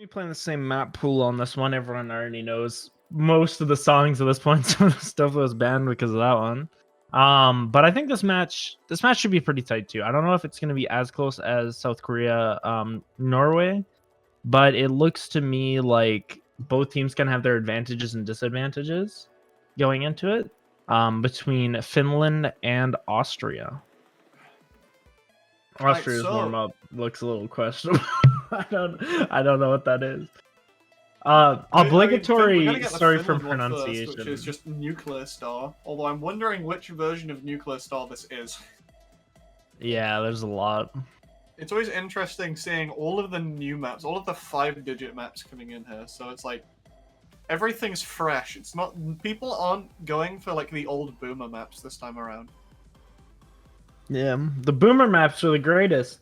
be playing the same map pool on this one. Everyone already knows most of the songs at this point. Some of the stuff was banned because of that one. But I think this match should be pretty tight too. I don't know if it's going to be as close as South Korea, Norway, but it looks to me like both teams can have their advantages and disadvantages going into it. Between Finland and Austria. Austria's warm-up looks a little questionable. I don't know what that is. Obligatory. Sorry for pronunciation. First, which is just Nuclear Star. Although I'm wondering which version of Nuclear Star this is. Yeah, there's a lot. It's always interesting seeing all of the new maps, all of the 5-digit maps coming in here. So it's like everything's fresh. It's not people aren't going for like the old boomer maps this time around. Yeah, the boomer maps are the greatest.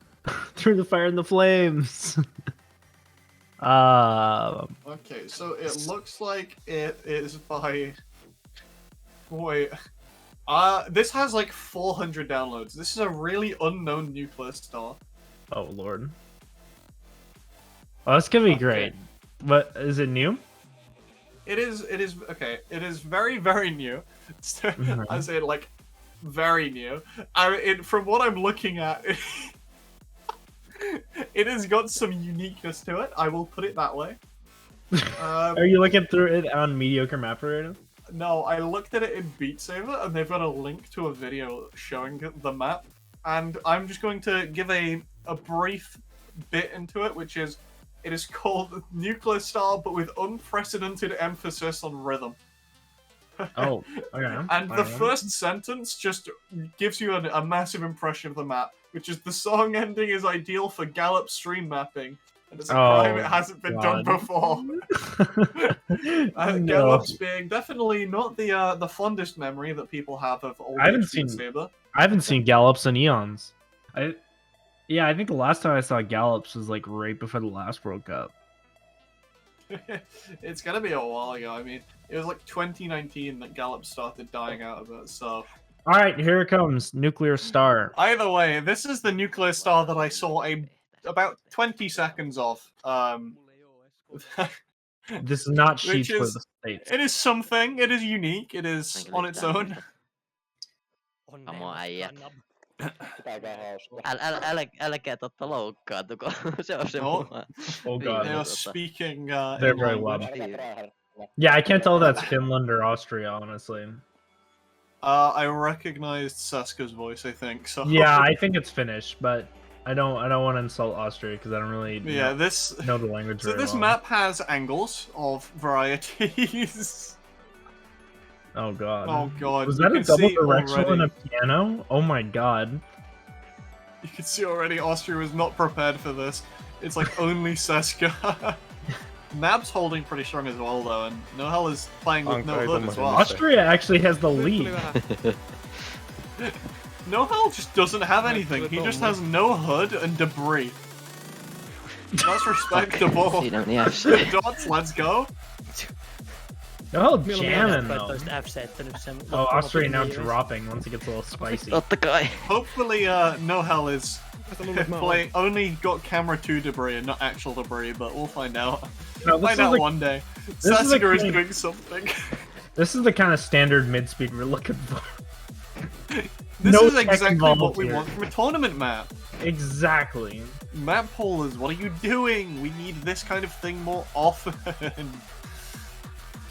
Through the fire and the flames. Okay, so it looks like it is by... Wait. This has like 400 downloads. This is a really unknown Nuclear Star. Oh, Lord. Oh, that's gonna be great. But is it new? It is, okay, it is very, very new. I say like, very new. From what I'm looking at, it has got some uniqueness to it. I will put it that way. Are you looking through it on Mediocre Map Radar? No, I looked at it in Beat Saber, and they've got a link to a video showing the map. And I'm just going to give a brief bit into it, which is, it is called Nuclear Star, but with unprecedented emphasis on rhythm. Oh, okay. And the first sentence just gives you a massive impression of the map, which is the song ending is ideal for Gallop stream mapping, and it's a crime it hasn't been done before. Gallops being definitely not the fondest memory that people have of old Beat Saber. I haven't seen Gallops in eons. Yeah, I think the last time I saw Gallops was like right before the last World Cup. It's gonna be a while ago. I mean, it was like 2019 that Gallop started dying out of it, so... Alright, here it comes. Nuclear Star. Either way, this is the Nuclear Star that I saw about 20 seconds of. This is not sheets for the States. It is something. It is unique. It is on its own. Älkää totta loukkaantuko. Se on se Oh god. They are speaking they're very loud. Yeah, I can't tell if that's Finland or Austria, honestly. I recognized Saska's voice, I think. So yeah, I think it's Finnish, but I don't want to insult Austria because I don't really know the language so very this well. map has angles of varieties. Oh god. Oh god. Was that a double directional in a piano? Oh my god. You can see already Austria was not prepared for this. It's like only Saska. Map's holding pretty strong as well though, and Nohel is playing with no hood as well. Austria actually has the lead. Nohel just doesn't have anything. He just has no hood and debris. That's respectable. Dots, let's go. Oh, jamming though. Oh, Austria now dropping once it gets a little spicy. Hopefully, Nohel is only got camera 2 debris and not actual debris, but we'll find out. No, find out one day. Sassiger is doing something. This is the kind of standard mid-speed we're looking for. This is exactly what we want from a tournament map. Exactly. Map pollers, what are you doing? We need this kind of thing more often.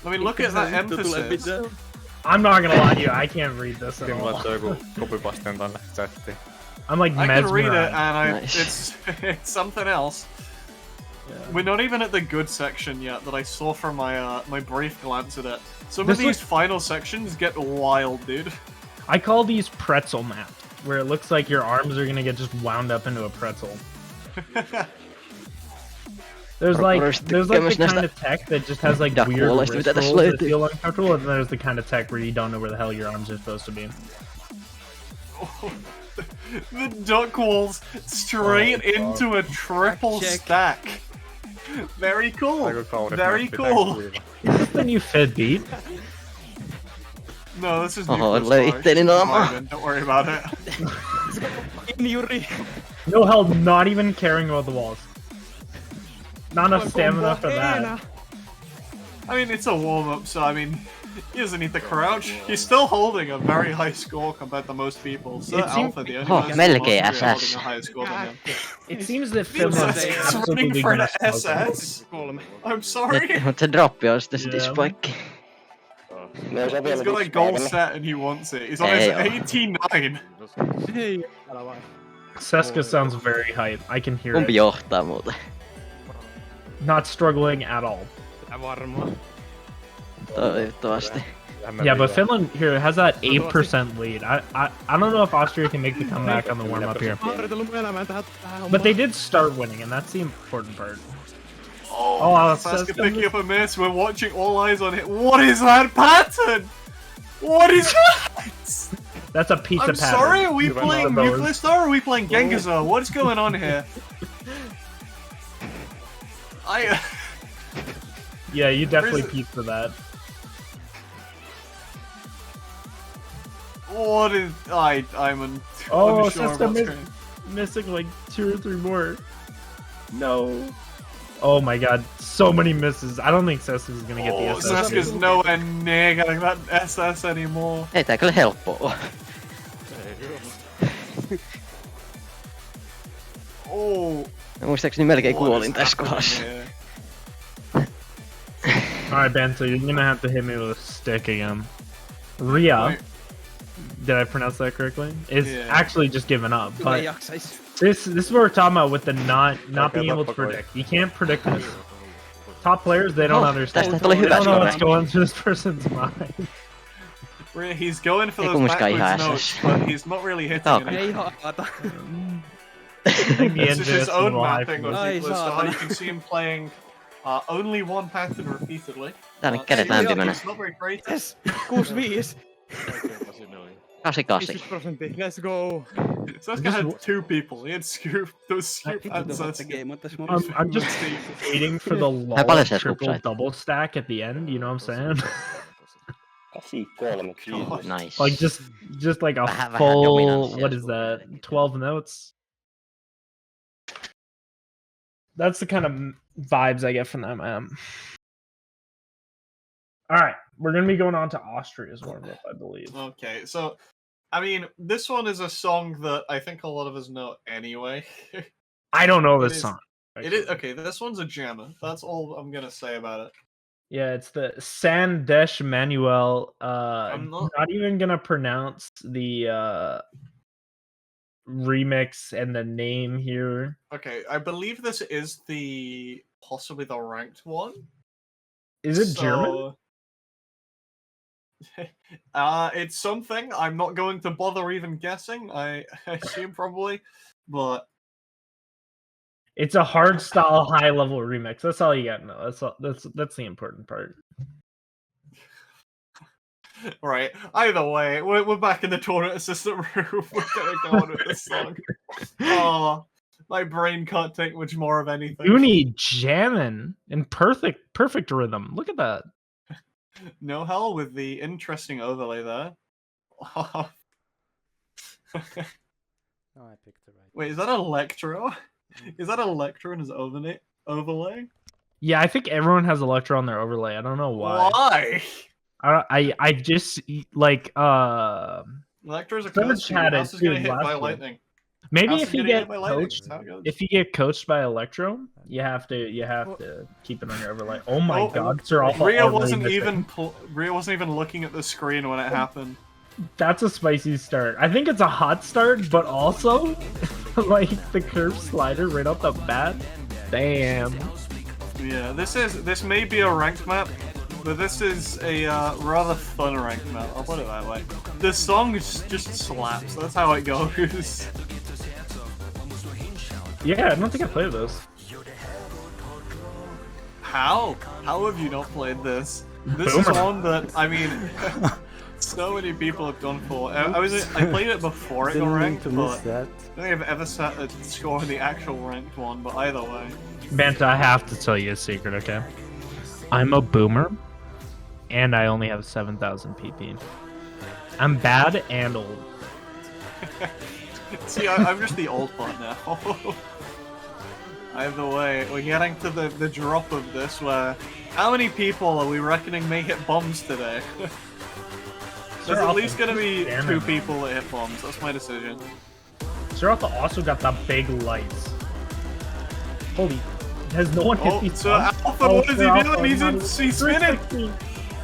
I mean, look at that emphasis. I'm not gonna lie to you, I can't read this at all. I'm like I can read it, and it's something else. Yeah. We're not even at the good section yet that I saw from my my brief glance at it. Some of these final sections get wild, dude. I call these pretzel maps, where it looks like your arms are gonna get just wound up into a pretzel. There's like the kind of tech that just has like weird wrist rolls that feel uncomfortable, and then there's the kind of tech where you don't know where the hell your arms are supposed to be. Oh, the duck walls straight into a triple stack. Very cool. Very cool. Is this the new Fed beat? No, this is don't worry about it. No hell, not even caring about the walls. Not enough stamina for that. I mean, it's a warm-up, so I mean, he doesn't need to crouch. He's still holding a very high score compared to most people. So Alpha, the only person in melkein Austria holding SS. a higher score than him. It seems that Beat Finland's Saber is running absolutely for an gonna struggle. SS. I'm sorry. Mutta se droppi on sitten se Yeah. dispoikki. He's got a goal set and he wants it. He's on his 89. Seska sounds very hype. I can hear Kumpi it. johtaa muuten? Not struggling at all. Toivottavasti. Yeah, but Finland here has that 8% lead. I don't know if Austria can make the comeback on the warm up here. But they did start winning, and that's the important part. Oh, Saska picking up a miss. We're watching, all eyes on it. What is that pattern? What is that? That's a pizza I'm pattern. sorry, are we playing Nuclear Star or are we playing Gengazo? What is going on here? Yeah, you definitely pizza that. What is... I'm unsure Seska missing like 2 or 3 more. No. Oh my god, so many misses. I don't think Seska's gonna get the SS. Saska's nowhere near getting that SS anymore. Ei tää kyllä helppoa oo. Oh. Muistaakseni melkein kuolin tässä kohdassa. Alright, Bento, you're gonna have to hit me with a stick again. Ria, did I pronounce that correctly? Is actually just giving up. But this is what we're talking about with the not being able to predict. You can't predict this. Top players, they don't understand. Tästä tuli They hyvä don't know what's score. going through this person's mind. He's going for those backwards notes, but he's not really hitting it. This is his own mapping of Nuclear Star. You can see him playing only one pattern repeatedly. Tänne kädet lämpimänä. It's not very creative. Yes, 65. 88. 50%. Let's go. Saska had 2 people. He had Scoop, those Scoop and Saska. I'm just waiting for the paljon lull sä triple sait? double stack at the end, you know what I'm saying? 83. Nice. Like just like a Vähän full, dominanssia what is that, 12 notes? That's the kind of vibes I get from that man. Alright, we're going to be going on to Austria's warm-up, I believe. Okay, so, I mean, this one is a song that I think a lot of us know anyway. I don't know It this is- song. It is okay. This one's a jammer. That's all I'm gonna say about it. Yeah, it's the Sandesh Manuel. I'm not not- even gonna pronounce the remix and the name here. Okay, I believe this is possibly the ranked one. Is it German? It's something. I'm not going to bother even guessing. I assume probably, but It's a hard style high level remix. That's all you got to know. That's the important part. right. Either way, we're back in the tournament assistant room. We're gonna go on with this song. Oh, my brain can't take much more of anything. Uni jamming in perfect rhythm. Look at that. No hell with the interesting overlay there. Oh, I picked the right. Wait, is that Electro? Is that Electro in his overlay? Yeah, I think everyone has Electro on their overlay. I don't know why. Why? I just like Electro's a Someone coach. Who chatted else is gonna too hit last by week. lightning? maybe Else if is you gonna get hit by lightning. coached, That's how it goes. if you get coached by Electro, you have to keep it on your overlay. Oh my Oh, god, Sir Alpha Rhea already wasn't missed it. even looking at the screen when it happened. That's a spicy start. I think it's a hot start, but also like the curve slider right off the bat. Damn. Yeah, this may be a ranked map, but this is a rather fun ranked map. I'll put it that way. The song just slaps. That's how it goes. Yeah, I don't think I played this. How? How have you not played this? This is Boomer. one that I mean, so many people have gone for. I played it before it got ranked, but I don't think I've ever set a score in the actual ranked one. But either way, Banta, I have to tell you a secret, okay? I'm a boomer, and I only have 7,000 PP. I'm bad and old. see, I'm just the old part now. Either way, we're getting to the drop of this where how many people are we reckoning may hit bombs today? There's at least gonna be 2 people that hit bombs. That's my decision. Sir Alpha also got the big lights. Holy, has no one hit these So bombs? Alpha, what is he doing? He's spinning!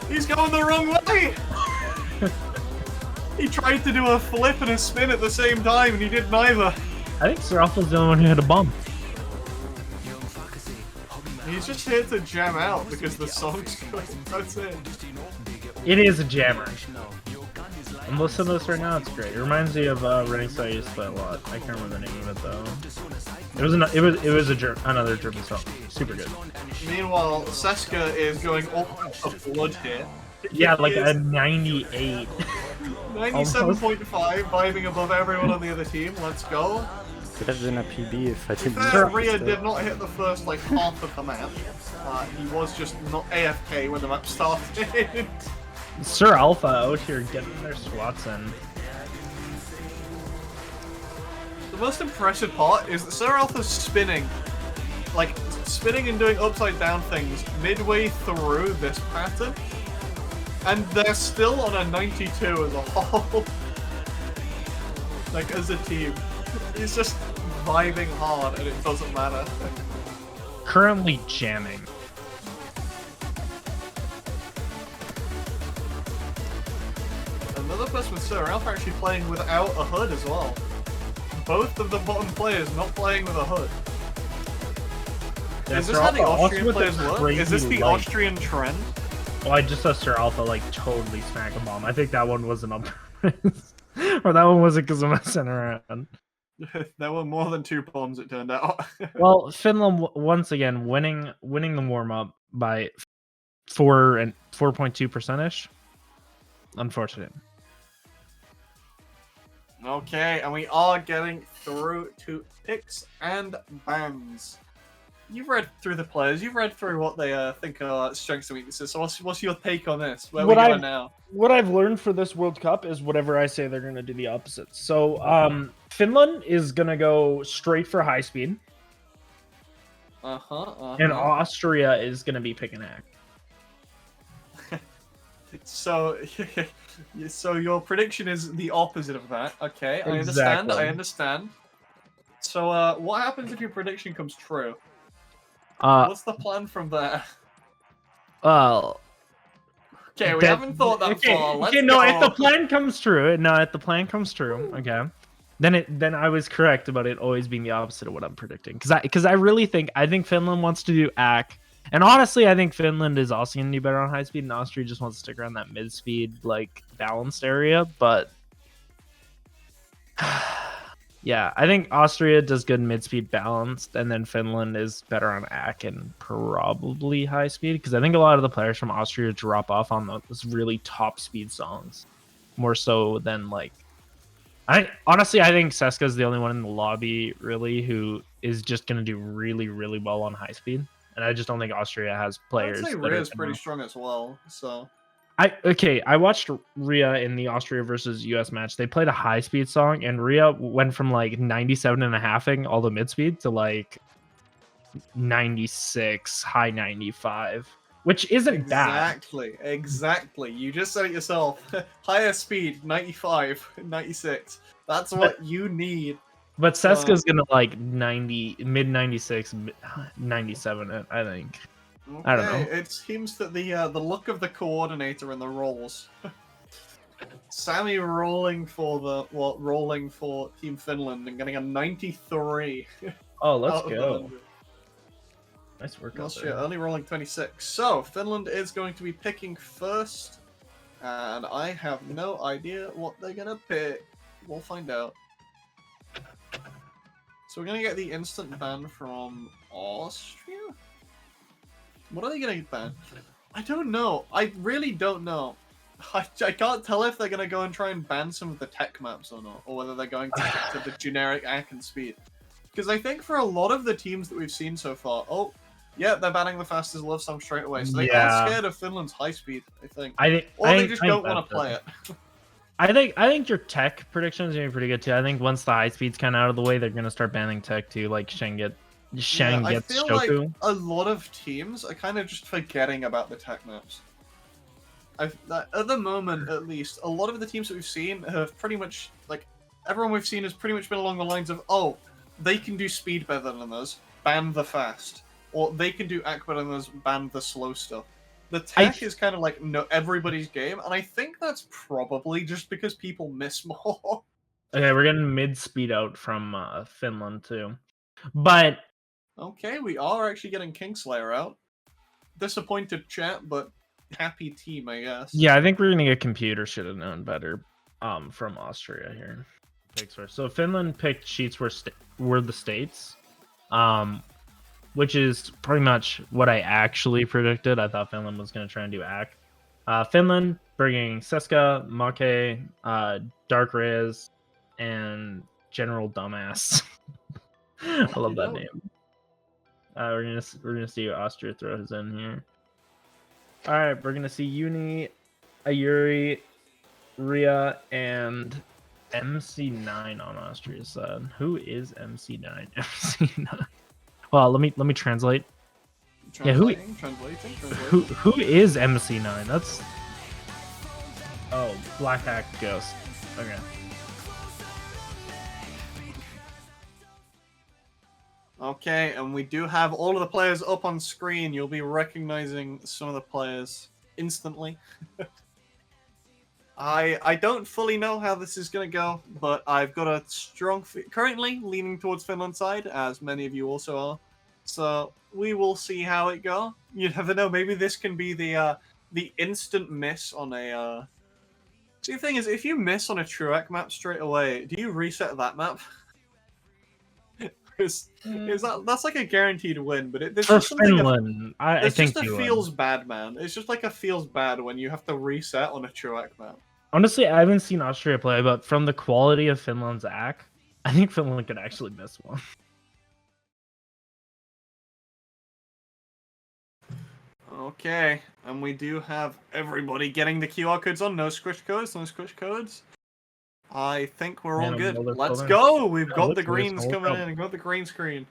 He's going the wrong way! He tried to do a flip and a spin at the same time and he did neither. I think Sir Alpha's the only one who hit a bomb. He's just here to jam out because the song's good. That's it. It is a jammer. I'm listening to this right now. It's great. It reminds me of Running Star I used to play a lot. I can't remember the name of it though. Another German song. Super good. Meanwhile, Seska is going all out of blood here. Yeah, like a 98. 97.5, vibing above everyone on the other team. Let's go. Could have been a PB if I didn't. Rhea did not hit the first like half of the map. He was just not AFK when the map started. Sir Alpha out here getting their swats in. The most impressive part is that Sir Alpha's spinning. Like, spinning and doing upside down things midway through this pattern. And they're still on a 92 as a whole. Like, as a team. He's just vibing hard and it doesn't matter. Currently jamming. Another person with Sir Alpha actually playing without a hood as well. Both of the bottom players not playing with a hood. Yeah, Is this Sir how the Alpha, Austrian also with players the work? Is this crazy the light. Austrian trend? Oh, I just saw Sir Alpha like totally smack a bomb. I think that one wasn't on purpose. Or that one wasn't because I'm messing around. There were more than 2 bombs, it turned out. Well, Finland once again winning the warm up by 4.2%ish. Unfortunate. Okay, and we are getting through to picks and bans. You've read through the players. You've read through what they think are strengths and weaknesses. So what's your take on this? Where we go now? What I've learned for this World Cup is whatever I say, they're going to do the opposite. So Finland is going to go straight for high speed. And Austria is going to be pick and act. So your prediction is the opposite of that. Okay, Exactly. I understand. So what happens if your prediction comes true? What's the plan from there? Well, okay, we haven't thought that far. Let's no, go. if the plan comes true, okay. Then I was correct about it always being the opposite of what I'm predicting. Because I really think Finland wants to do AC. And honestly, I think Finland is also going to do better on high speed, and Austria just wants to stick around that mid speed, like balanced area. But yeah, I think Austria does good mid speed balanced, and then Finland is better on AC and probably high speed. Because I think a lot of the players from Austria drop off on those really top speed songs, more so than like. I think Seska is the only one in the lobby really who is just going to do really, really well on high speed. And I just don't think Austria has players. I'd say Rhea is pretty strong as well. So I watched Rhea in the Austria versus US match. They played a high speed song, and Rhea went from like 97.5ing all the mid speed to like 96, high 95, which isn't bad. Exactly. You just said it yourself. Higher speed, 95, 96. That's what you need. But Seska's gonna like 90, mid 96, 97. I think. Okay, I don't know. It seems that the look of the coordinator and the rolls. Sammy rolling for Team Finland and getting a 93. Oh, let's go. Nice work. Austria only rolling 26. So Finland is going to be picking first, and I have no idea what they're gonna pick. We'll find out. So we're gonna get the instant ban from Austria? What are they gonna ban? I don't know. I really don't know. I can't tell if they're gonna go and try and ban some of the tech maps or not, or whether they're going to stick to the generic AC and speed. Because I think for a lot of the teams that we've seen so far, yeah, they're banning the fastest love song straight away. So they are scared of Finland's high speed, I think. They just don't want to play it. I think your tech prediction is gonna be pretty good too. I think once the high speed's kind of out of the way, they're gonna start banning tech too, like Shengit. Shang I gets feel Shoku. like a lot of teams are kind of just forgetting about the tech maps. At the moment, at least, a lot of the teams that we've seen have pretty much, like, everyone we've seen has pretty much been along the lines of, oh, they can do speed better than us, ban the fast. Or they can do act better than us, ban the slow stuff. The tech is kind of like no everybody's game, and I think that's probably just because people miss more. Okay, we're getting mid speed out from Finland too, but Okay, we are actually getting Kingslayer out. Disappointed chat, but happy team, I guess. yeah, I think we're gonna get computer should have known better. From Austria here, picks first. So Finland picked sheets were the states, which is pretty much what I actually predicted. I thought Finland was gonna try and do act. Finland bringing Seska, Make, Dark Riz, and General Dumbass. I love that name. We're gonna see Austria throws in here. All right, we're gonna see Uni, Ayuri, Ria, and MC9 on Austria's side. Who is MC9? MC9. Well, let me translate. Translating. Who is MC9? That's Black Hack Ghost. Okay. Okay, and we do have all of the players up on screen. You'll be recognizing some of the players instantly. I don't fully know how this is going to go, but I've got a strong... currently leaning towards Finland's side, as many of you also are. So we will see how it goes. You never know. Maybe this can be the instant miss on a... See, the thing is, if you miss on a Truex map straight away, do you reset that map? That's like a guaranteed win, but there's For just something... Finland, I think just a feels bad, man. It's just like a feels bad when you have to reset on a Truex map. Honestly, I haven't seen Austria play, but from the quality of Finland's act, I think Finland could actually miss one. Okay, and we do have everybody getting the QR codes on. No squish codes, no squish codes. I think we're all good. Let's go! We've got the greens coming in. We've got the green screen.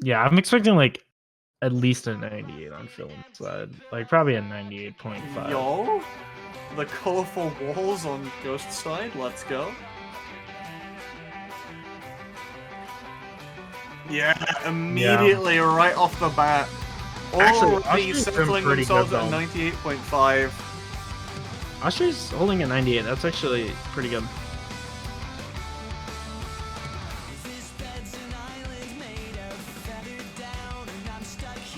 Yeah, I'm expecting like at least a 98 on Finland's side. Like probably a 98.5. Yo! The colorful walls on Ghost's side. Let's go. Yeah, immediately right off the bat. Already settling themselves at 98.5. Austria's holding at 98. That's actually pretty good.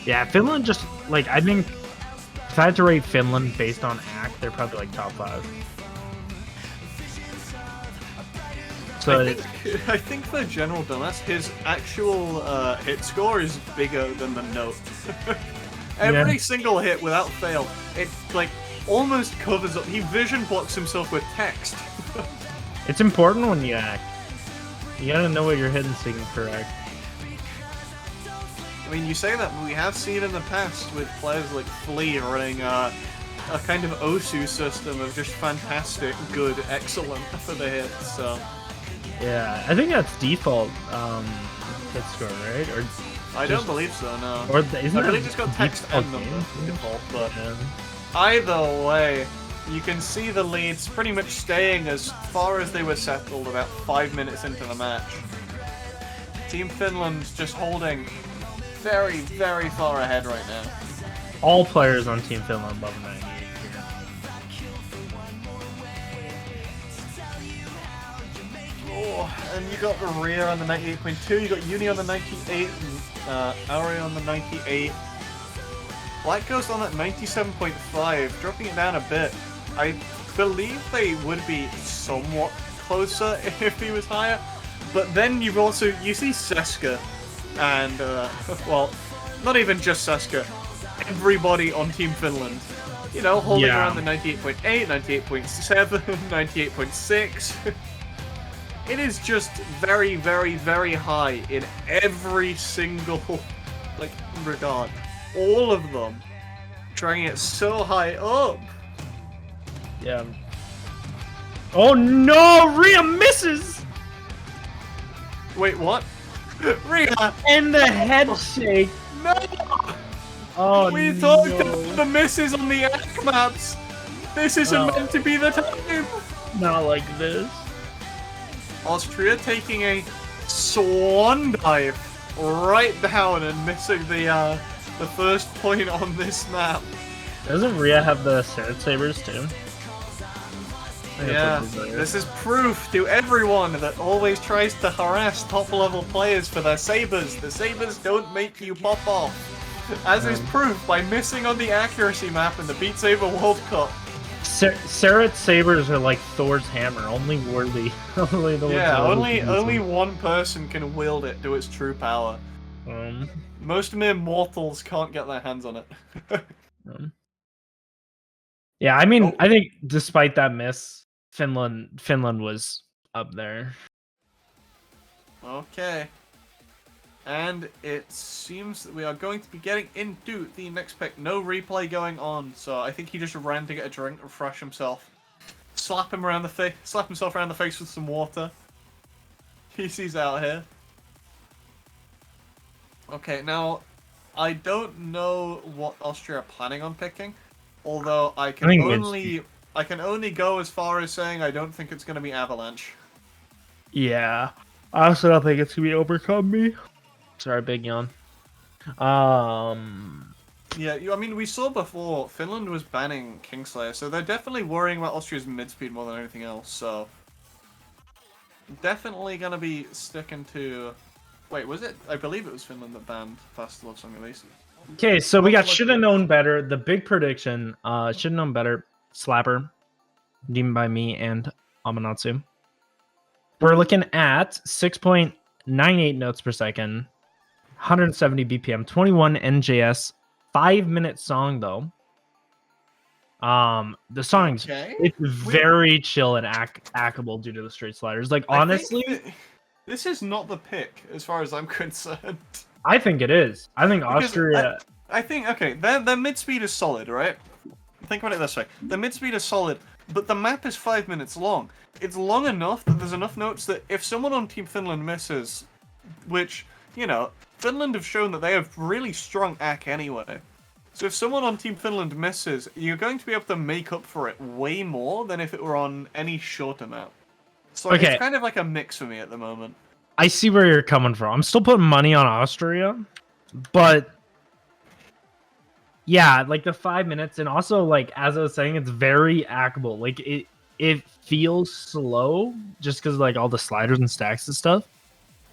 Yeah, Finland just, like, I think if I had to rate Finland based on act, they're probably like top 5. So I think for General Dumbass, his actual hit score is bigger than the note. Every single hit without fail, it like almost covers up. He vision blocks himself with text. It's important when you act. You gotta know what you're hitting so you can correct. I mean, you say that, but we have seen in the past with players like Flea running a kind of Osu system of just fantastic, good, excellent for the hits. So. Yeah, I think that's default hit score, right? Or I don't believe so, no. Or isn't I believe it's got text and number default, but either way, you can see the leads pretty much staying as far as they were settled about 5 minutes into the match. Team Finland's just holding very, very far ahead right now. All players on Team Finland above 98 here. Oh, and you got the Rhea on the 98.2, you got Uni on the 98, Ari on the 98. Black Ghost on that 97.5, dropping it down a bit. I believe they would be somewhat closer if he was higher, but then you see Seska, and, well, not even just Seska, everybody on Team Finland, you know, holding around the 98.8, 98.7, 98.6. It is just very, very, very high in every single, like, regard. All of them trying it so high up. Yeah. Oh no! Rhea misses! Wait, what? Rhea! And the head shake. No! Oh We no. talked about the misses on the ACK maps! This isn't Oh. meant to be the time! Not like this. Austria taking a swan dive right down and missing the first point on this map. Doesn't Rhea have the Saber Sabers too? Yeah, this is proof to everyone that always tries to harass top-level players for their sabers. The sabers don't make you pop off. As is proof by missing on the accuracy map in the Beat Saber World Cup. Saret Sabers are like Thor's hammer, only worthy. Only the ones Yeah, that only one person can wield it to its true power. Most mere mortals can't get their hands on it. Yeah, I mean, Oh. I think despite that miss, Finland was up there. Okay. And it seems that we are going to be getting into the next pick. No replay going on, so I think he just ran to get a drink, refresh himself, slap himself around the face with some water. He's out here. Okay, now I don't know what Austria are planning on picking, although I can only go as far as saying I don't think it's going to be Avalanche. Yeah, I also don't think it's gonna be Overcome Me. Sorry, big yawn. Yeah, I mean, we saw before Finland was banning Kingslayer, so they're definitely worrying about Austria's mid-speed more than anything else, so... Definitely gonna be sticking to... Wait, was it? I believe it was Finland that banned Fast Love Song Releases. Okay, so we got Shoulda Known Better, the big prediction, Shoulda Known Better, Slapper, Demon by Me, and Amanatsu. We're looking at 6.98 notes per second, 170 BPM, 21 NJS, 5-minute song though. The song's it's very chill and ackable due to the straight sliders. Like honestly, this is not the pick as far as I'm concerned. I think it is. I think Because Austria. I think okay, their mid speed is solid, right? Think about it this way: the mid speed is solid, but the map is 5 minutes long. It's long enough that there's enough notes that if someone on Team Finland misses, which you know, Finland have shown that they have really strong ACK anyway. So if someone on Team Finland misses, you're going to be able to make up for it way more than if it were on any shorter map. So it's kind of like a mix for me at the moment. I see where you're coming from. I'm still putting money on Austria, but yeah, like the 5 minutes, and also like as I was saying, it's very ackable. Like it feels slow just because like all the sliders and stacks and stuff.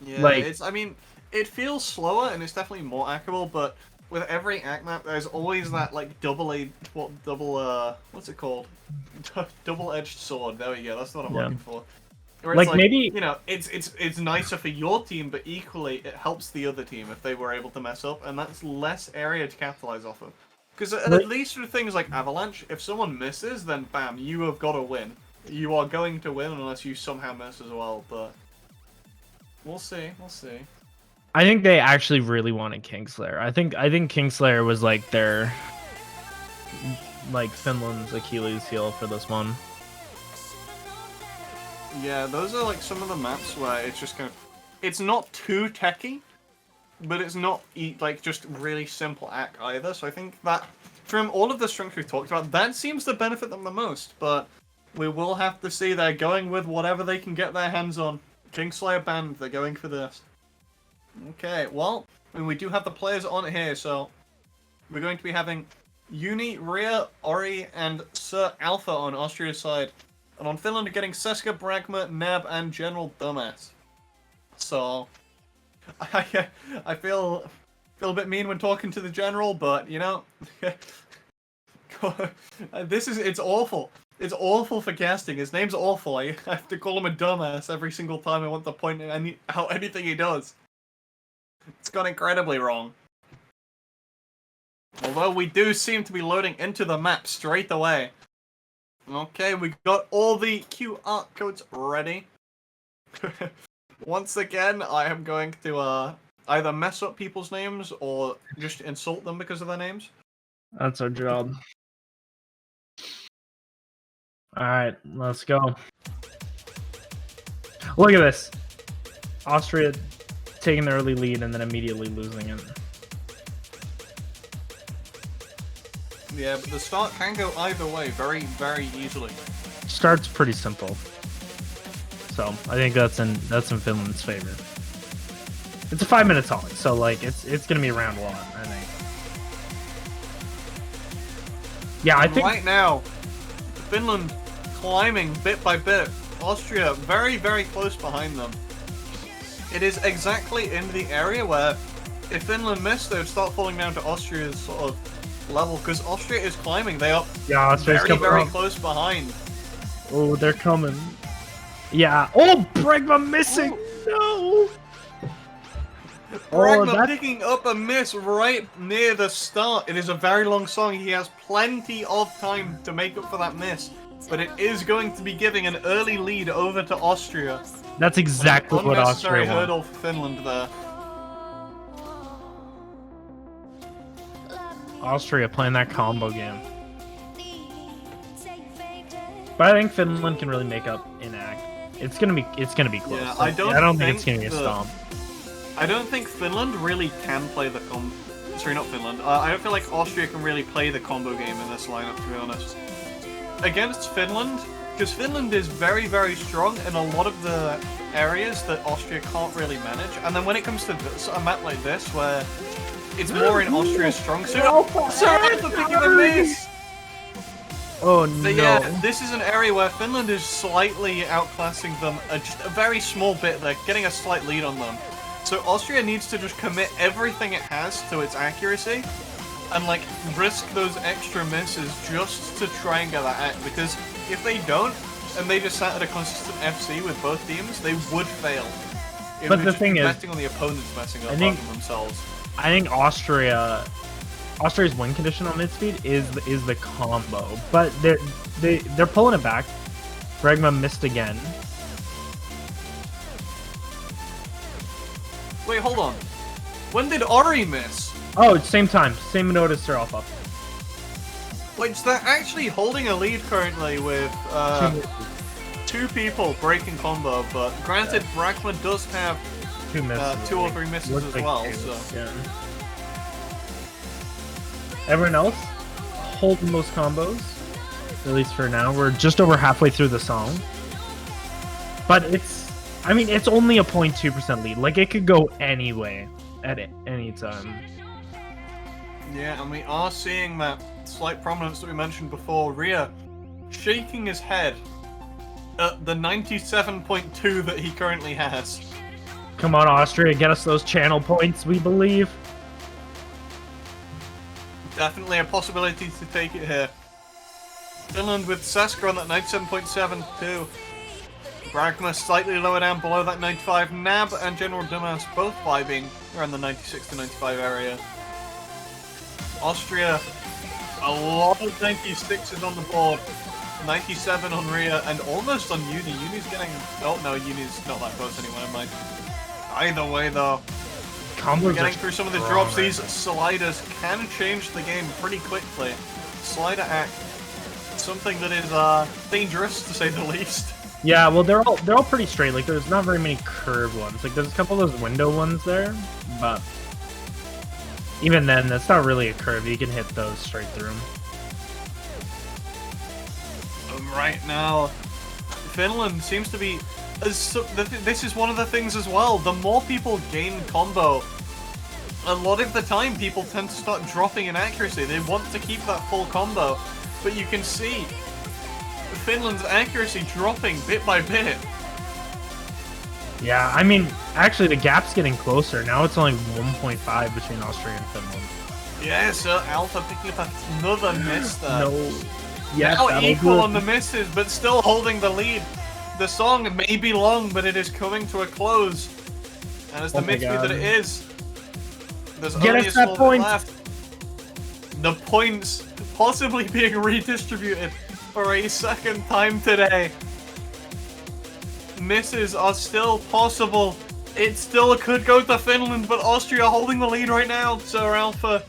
Yeah, like, I mean, it feels slower and it's definitely more hackable, but with every ACK map, there's always that like what's it called? Double-edged sword. There we go. That's what I'm looking for. Where it's like maybe you know, it's nicer for your team, but equally it helps the other team if they were able to mess up, and that's less area to capitalize off of. Because at least with things like Avalanche, if someone misses, then bam, you have got to win. You are going to win unless you somehow miss as well, but we'll see. We'll see. I think they actually really wanted Kingslayer. I think Kingslayer was like their Finland's Achilles heel for this one. Yeah, those are like some of the maps where it's just kind of, it's not too techy, but it's not like just really simple ACK either. So I think that from all of the strengths we've talked about, that seems to benefit them the most. But we will have to see. They're going with whatever they can get their hands on. Kingslayer banned. They're going for this. Okay, well, I mean, we do have the players on here, so we're going to be having Uni, Rhea, Ori, and Sir Alpha on Austria's side. And on Finland, we're getting Seska, Bragma, Neb, and General Dumbass. So, I feel a bit mean when talking to the General, but, you know, it's awful. It's awful for casting. His name's awful. I have to call him a dumbass every single time I want to point out anything he does. It's gone incredibly wrong. Although we do seem to be loading into the map straight away. Okay, we got all the QR codes ready. Once again, I am going to either mess up people's names or just insult them because of their names. That's our job. Alright, let's go. Look at this. Austria taking the early lead and then immediately losing it. Yeah, but the start can go either way very, very easily. Start's pretty simple. So I think that's in Finland's favor. It's a 5-minute song, so like it's gonna be around a lot, I think. Yeah, I think right now, Finland climbing bit by bit. Austria very, very close behind them. It is exactly in the area where if Finland missed, they would start falling down to Austria's sort of level, because Austria is climbing. They are Austria's very, very up. close behind. Oh, they're coming. Yeah. Oh, Bregma missing. No. Bragma picking up a miss right near the start. It is a very long song. He has plenty of time to make up for that miss. But it is going to be giving an early lead over to Austria. That's exactly what Unnecessary Austria hurdle wants. for Finland there. Austria playing that combo game. But I think Finland can really make up in act. It's gonna be close. Yeah, I don't think it's gonna be a stomp. I don't think Finland really can play the Sorry, not Finland. I don't feel like Austria can really play the combo game in this lineup, to be honest. Against Finland, because Finland is very, very strong in a lot of the areas that Austria can't really manage. And then when it comes to this, a map like this, where it's more in Austria's strong suit. Sorry for picking a miss! Oh So no. yeah, this is an area where Finland is slightly outclassing them, just a very small bit. They're getting a slight lead on them. So Austria needs to just commit everything it has to its accuracy, and like risk those extra misses just to try and get that act. Because if they don't, and they just sat at a consistent FC with both teams, they would fail. It But would the just be thing is, betting on the opponents messing up I think- rather than themselves. I think Austria's win condition on mid speed is the combo, but they're pulling it back. Bregma missed again. Wait, hold on. When did Ori miss? Oh, it's same time, same notice they're off up. Wait, so they're actually holding a lead currently with two people breaking combo, but granted, Bregma does have 2 misses. 2 or 3 misses Looks as like well, 2, so... yeah. Everyone else holding those combos, at least for now. We're just over halfway through the song, but it's only a 0.2% lead. Like, it could go any way at any time. Yeah, and we are seeing that slight prominence that we mentioned before. Rhea shaking his head at the 97.2 that he currently has. Come on, Austria, get us those channel points, we believe. Definitely a possibility to take it here. Finland with Saska on that 97.72. Bregma slightly lower down below that 95. Nab and General Dumas both vibing around the 96 to 95 area. Austria, a lot of 96s on the board. 97 on Rhea and almost on Uni. Uni's getting... Oh no, Uni's not that close anymore, never mind. Either way though, Combos getting are through some of the strong drops, right these now. sliders can change the game pretty quickly. Slider act, something that is dangerous to say the least. Yeah, well, they're all pretty straight. Like, there's not very many curved ones. Like, there's a couple of those window ones there, but even then, that's not really a curve. You can hit those straight through. Right now, Finland seems to be... This is one of the things as well. The more people gain combo, a lot of the time people tend to start dropping in accuracy. They want to keep that full combo, but you can see Finland's accuracy dropping bit by bit. Yeah, I mean, actually, the gap's getting closer. Now it's only 1.5 between Austria and Finland. Yeah, so Alpha picking up another miss there. No. Yeah, Now that'll equal do it. on the misses, but still holding the lead. The song may be long, but it is coming to a close. And as the Oh my mid-speed that God. it is, there's Get only us a that small point. bit left. The points possibly being redistributed for a second time today. Misses are still possible. It still could go to Finland, but Austria holding the lead right now. So Alpha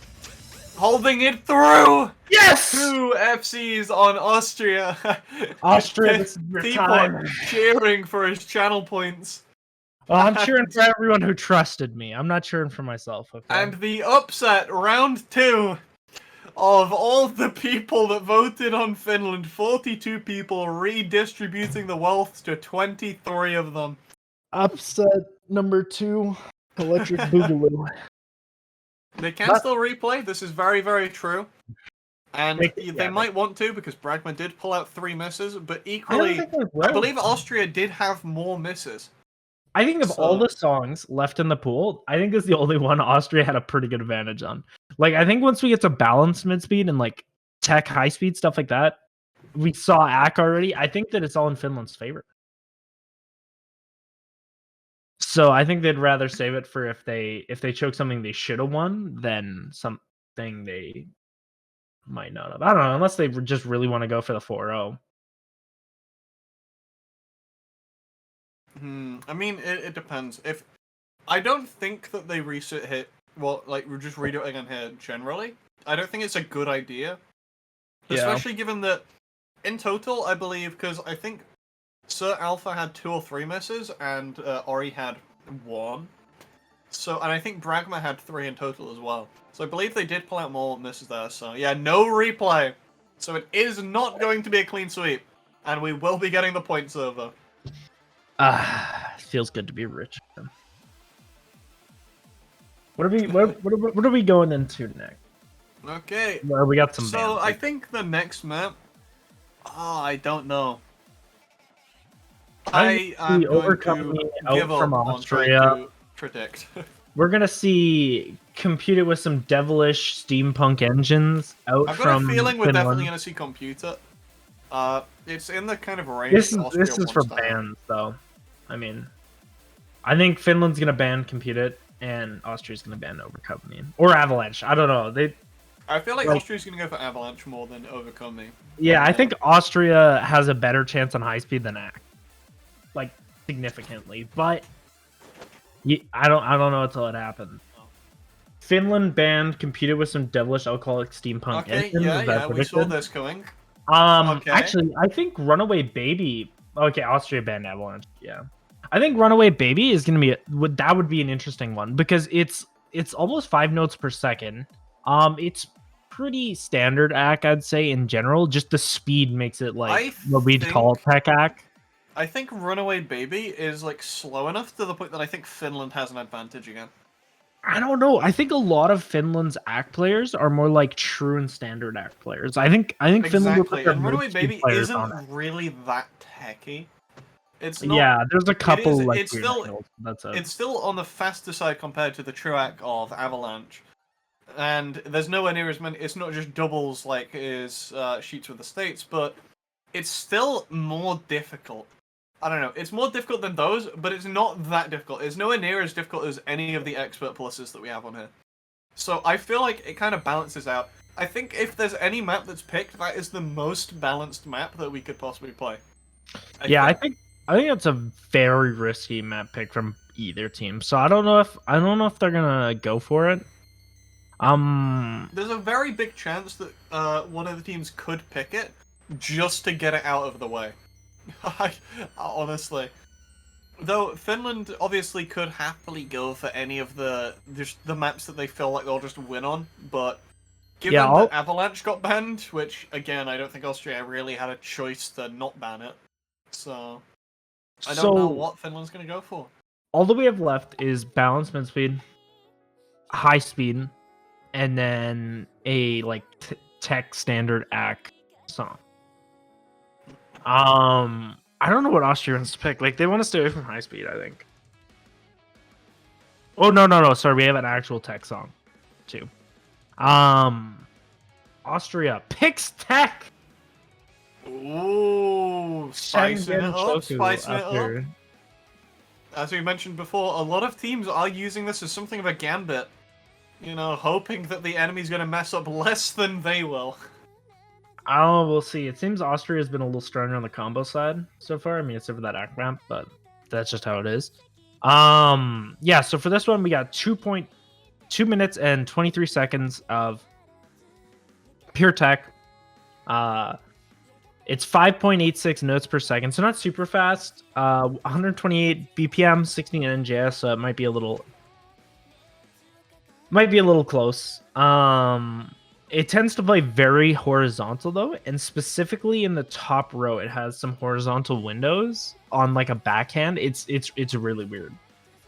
holding it through. Yes! 2 FCs on Austria. Austria, this is your Teapot time. cheering for his channel points. Well, I'm cheering for everyone who trusted me. I'm not cheering for myself. Okay. And the upset, round 2, of all the people that voted on Finland, 42 people redistributing the wealth to 23 of them. Upset number 2, Electric Boogaloo. They can still replay. This is very, very true. And They they might want to, because Bragma did pull out 3 misses, but I equally, don't think they will. I believe Austria did have more misses. I think of all So- the songs left in the pool, I think is the only one Austria had a pretty good advantage on. Like, I think once we get to balanced mid speed and like tech high speed stuff like that, we saw AK already. I think that it's all in Finland's favor. So I think they'd rather save it for if they choke something they should have won than something they might not have. I don't know, unless they just really want to go for the 4-0. I mean, it depends. If I don't think that they reset hit. Well, like we just read it again here. Generally, I don't think it's a good idea, Yeah. especially given that in total, I believe, because I think Sir Alpha had 2 or 3 misses and Ori had 1. So, and I think Bragma had 3 in total as well. So I believe they did pull out more misses there. So yeah, no replay. So it is not going to be a clean sweep, and we will be getting the points over. Feels good to be rich. What are we going into next? Okay. Well, we got some. So bands, I think the next map. Oh, I don't know. I am see going Overcoming to out give up from on Austria. trying to predict. We're gonna see compute it with some devilish steampunk engines out I've got from a feeling we're Finland. definitely going to see computer. It's in the kind of range. This Austria is for wants to have. bans, though. I mean, I think Finland's gonna ban compute it, and Austria's gonna ban Overcoming or Avalanche. I don't know. I feel like Like- Austria's going to go for Avalanche more than Overcome Me. Yeah, I think Austria has a better chance on high speed than AK, like significantly. But I don't know until it happens. Finland banned competed with some devilish alcoholic steampunk Okay, engines. yeah, Is that yeah, we saw predicted? this going. Okay. Actually, I think Runaway Baby. Okay, Austria banned Avalanche. Yeah, I think Runaway Baby is gonna be that would be an interesting one because it's almost 5 notes per second. It's pretty standard AC, I'd say in general. Just the speed makes it like what we'd call tech AC. I think Runaway Baby is like slow enough to the point that I think Finland has an advantage again. I don't know. I think a lot of Finland's AC players are more like true and standard AC players. I think Finland would Exactly, put their and Runaway mid-speed Baby players on it. isn't really that techy. It's not. Yeah, there's a couple is- like it's weird still- angles, that's it. It's still on the faster side compared to the true AC of Avalanche. And there's nowhere near as many. It's not just doubles like is Sheets with the States, but it's still more difficult. I don't know. It's more difficult than those, but it's not that difficult. It's nowhere near as difficult as any of the expert pluses that we have on here. So I feel like it kind of balances out. I think if there's any map that's picked, that is the most balanced map that we could possibly play. I think that's a very risky map pick from either team. So I don't know if they're gonna go for it. There's a very big chance that one of the teams could pick it just to get it out of the way. Honestly. Though Finland obviously could happily go for any of the maps that they feel like they'll just win on, but given that Avalanche got banned, which again I don't think Austria really had a choice to not ban it, so I don't know what Finland's gonna go for. All that we have left is balanced mid speed, high speed, and then a like tech standard AC song. I don't know what Austria wants to pick. Like they want to stay away from high speed, I think. Oh no! Sorry, we have an actual tech song, too. Austria picks tech. Ooh, spicing it up, spicing it after... up. As we mentioned before, a lot of teams are using this as something of a gambit. You know, hoping that the enemy's going to mess up less than they will. Oh, we'll see. It seems Austria has been a little stronger on the combo side so far. I mean, it's over that AC ramp, but that's just how it is. Yeah, so for this one, we got 2 minutes and 23 seconds of pure tech. It's 5.86 notes per second, so not super fast. 128 BPM, 16 NJS, so it might be a little close. It tends to play very horizontal though, and specifically in the top row, it has some horizontal windows on like a backhand. It's really weird.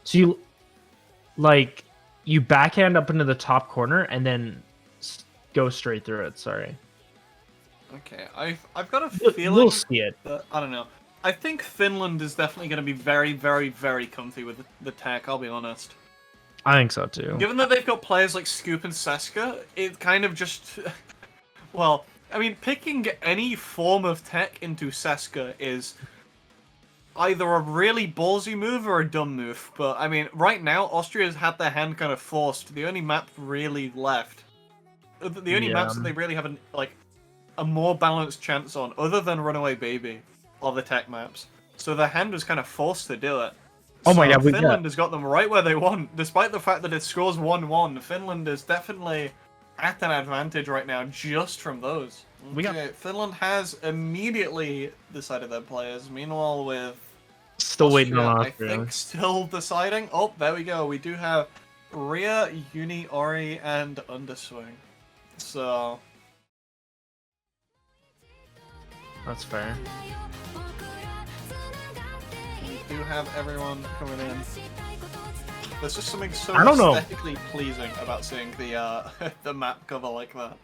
So you backhand up into the top corner and then go straight through it. Sorry. Okay, I've got a feeling We'll see it. that, I don't know. I think Finland is definitely going to be very, very, very comfy with the tech, I'll be honest. I think so too. Given that they've got players like Scoop and Seska, it kind of just... well, I mean, picking any form of tech into Seska is either a really ballsy move or a dumb move. But, I mean, right now, Austria's had their hand kind of forced. The only map really left. The only maps that they really have a more balanced chance on, other than Runaway Baby, are the tech maps. So their hand was kind of forced to do it. Oh my god, Finland has got them right where they want. Despite the fact that it scores 1-1, Finland is definitely at an advantage right now just from those. Okay, Finland has immediately decided their players. Meanwhile, with still waiting on I Austria. think still deciding. Oh, there we go. We do have Rhea, Uni, Ori, and Underswing. So That's fair. we do have everyone coming in. There's just something so I don't know. aesthetically pleasing about seeing the the map cover like that.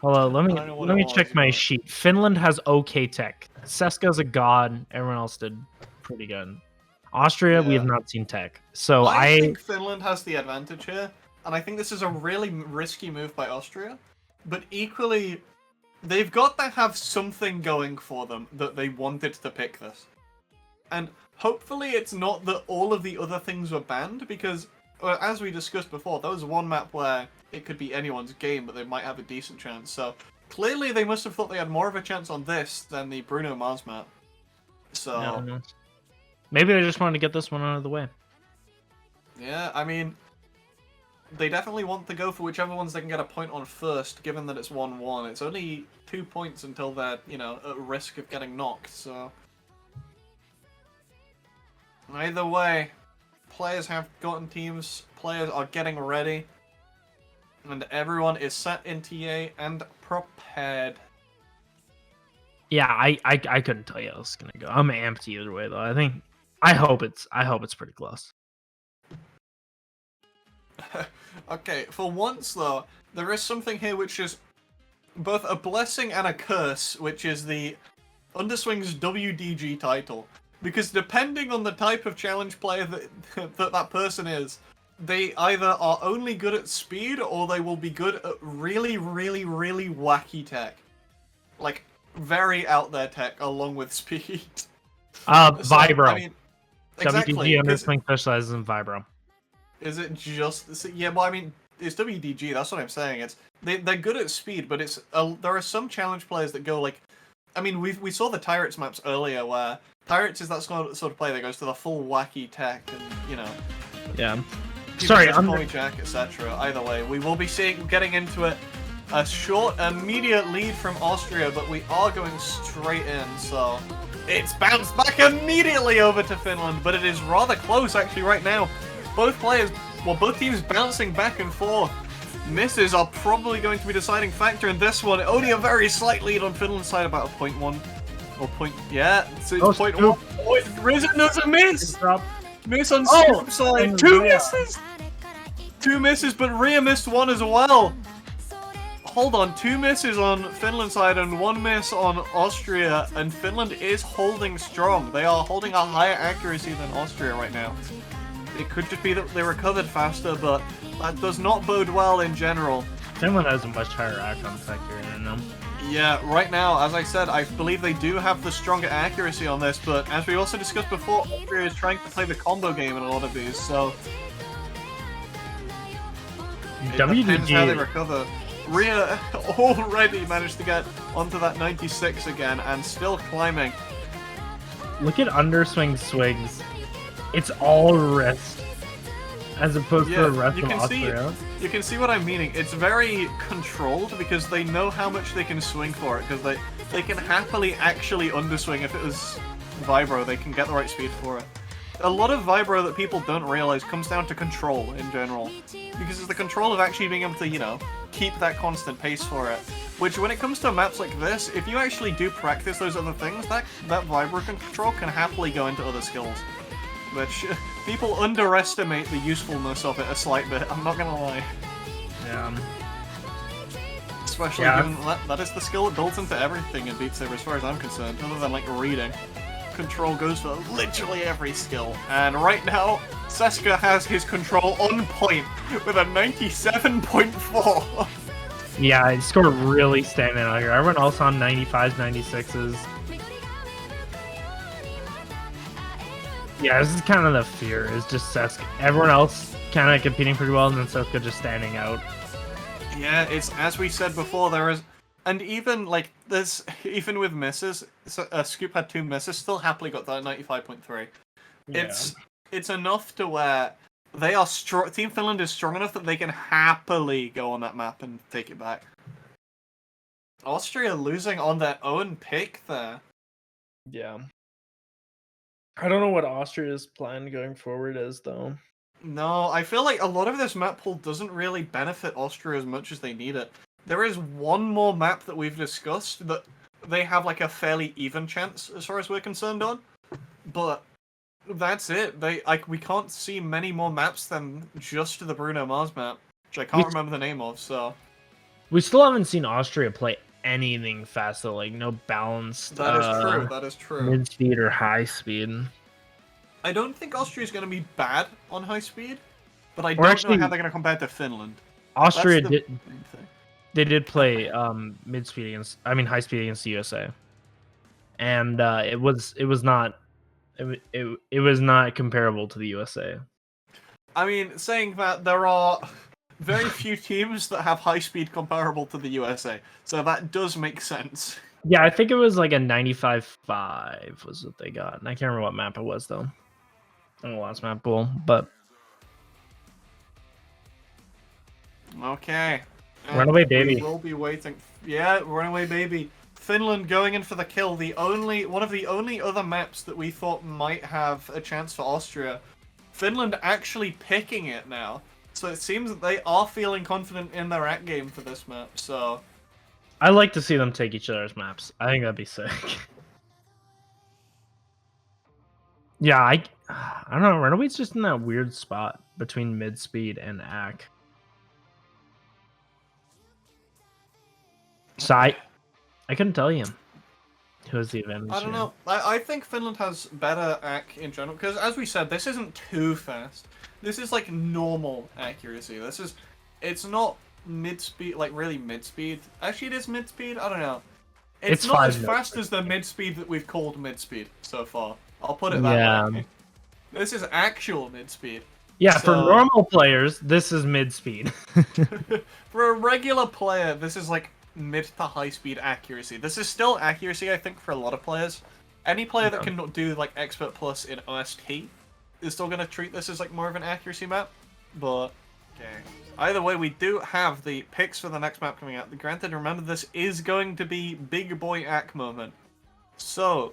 Hold on, I don't know what let it me was, check my but- sheet. Finland has okay tech. Seska's a god. Everyone else did pretty good. Austria, we Yeah. have not seen tech. So I think Finland has the advantage here, and I think this is a really risky move by Austria. But equally, they've got to have something going for them that they wanted to pick this. And hopefully it's not that all of the other things were banned, because, as we discussed before, there was one map where it could be anyone's game, but they might have a decent chance. So clearly they must have thought they had more of a chance on this than the Bruno Mars map. So... I don't know. Maybe they just wanted to get this one out of the way. yeah, I mean, they definitely want to go for whichever ones they can get a point on first, given that it's 1-1. It's only 2 points until they're, at risk of getting knocked, so... either way, players have gotten teams, players are getting ready, and everyone is set in TA and prepared. Yeah, I couldn't tell you how it's gonna go. I'm amped either way though. I hope it's pretty close. Okay, for once though, there is something here which is both a blessing and a curse, which is the Underswing's WDG title. Because depending on the type of challenge player that person is, they either are only good at speed or they will be good at really, really, really wacky tech. Like, very out there tech along with speed. Vibro. I mean, exactly. WDG Underswing specializes in Vibro. Is it just... yeah, well, I mean, it's WDG, that's what I'm saying. They're good at speed, but there are some challenge players that go, like... I mean, we saw the Tyrants maps earlier, where Tyrants is that sort of player that goes to the full wacky tech, and, Yeah. people Sorry, just call me Jack, etc. Either way, we will be getting into it. A short, immediate lead from Austria, but we are going straight in, so... it's bounced back immediately over to Finland, but it is rather close, actually, right now. Both teams bouncing back and forth. Misses are probably going to be deciding factor in this one. Only a very slight lead on Finland's side, about a 0.1. Or yeah, so it's 0.1. Oh, Risen does a miss! Miss on Scoop's side. Two misses! Two misses, but Rhea missed one as well. Hold on, 2 misses on Finland's side and 1 miss on Austria, and Finland is holding strong. They are holding a higher accuracy than Austria right now. It could just be that they recovered faster, but that does not bode well in general. Finland has a much higher outcome factor in them. Yeah, right now, as I said, I believe they do have the stronger accuracy on this, but as we also discussed before, Austria is trying to play the combo game in a lot of these, so... it depends how they recover. Rhea already managed to get onto that 96 again, and still climbing. Look at Underswing swings. It's all wrist. as opposed to the rest of Austria. You can see what I'm meaning. It's very controlled because they know how much they can swing for it, because they can happily actually underswing if it was Vibro. They can get the right speed for it. A lot of Vibro that people don't realize comes down to control in general, because it's the control of actually being able to, you know, keep that constant pace for it. Which, when it comes to maps like this, if you actually do practice those other things, that Vibro control can happily go into other skills. Which, people underestimate the usefulness of it a slight bit, I'm not gonna lie. Yeah. Especially given that is the skill that builds into everything in Beat Saber as far as I'm concerned, other than like reading. Control goes for literally every skill. And right now, Seska has his control on point with a 97.4. Yeah, it scored really standing out here. Everyone else on 95s, 96s. Yeah, this is kind of the fear, is just Seska. Everyone else kind of competing pretty well, and then Seska just standing out. Yeah, it's, as we said before, there is... And even, like, this, even with misses, Scoop had 2 misses, still happily got that 95.3. Yeah. It's enough to where they are strong. Team Finland is strong enough that they can happily go on that map and take it back. Austria losing on their own pick there. Yeah. I don't know what Austria's plan going forward is, though. No, I feel like a lot of this map pool doesn't really benefit Austria as much as they need it. There is one more map that we've discussed that they have like a fairly even chance as far as we're concerned on, but that's it. We can't see many more maps than just the Bruno Mars map, which I can't remember the name of. So we still haven't seen Austria play anything fast, though. Like no balanced. That is true. That is true. Mid speed or high speed. I don't think Austria is going to be bad on high speed, but I don't know how they're going to compare to Finland. Austria They did play mid speed against, high speed against the USA, and it was not comparable to the USA. I mean, saying that, there are very few teams that have high speed comparable to the USA, so that does make sense. Yeah, I think it was like a 95.5 was what they got, and I can't remember what map it was though. In the last map pool, but okay. Runaway baby. We will be waiting. Yeah, runaway baby. Finland going in for the kill. One of the only other maps that we thought might have a chance for Austria. Finland actually picking it now. So it seems that they are feeling confident in their act game for this map. So I like to see them take each other's maps. I think that'd be sick. Yeah, I don't know. Runaway's just in that weird spot between mid speed and act. So I couldn't tell you who's the advantage. I don't know. I think Finland has better ac in general, because as we said, this isn't too fast. This is like normal accuracy. It's not mid-speed, like really mid-speed. Actually, it is mid-speed? I don't know. It's not as fast as the mid-speed that we've called mid-speed so far. I'll put it that way. This is actual mid-speed. Yeah, for normal players, this is mid-speed. For a regular player, this is like mid to high speed accuracy. This is still accuracy, I think, for a lot of players. Any player that can do like Expert Plus in OST is still going to treat this as like more of an accuracy map. But okay. Either way, we do have the picks for the next map coming out. Granted, remember, this is going to be big boy ack moment. So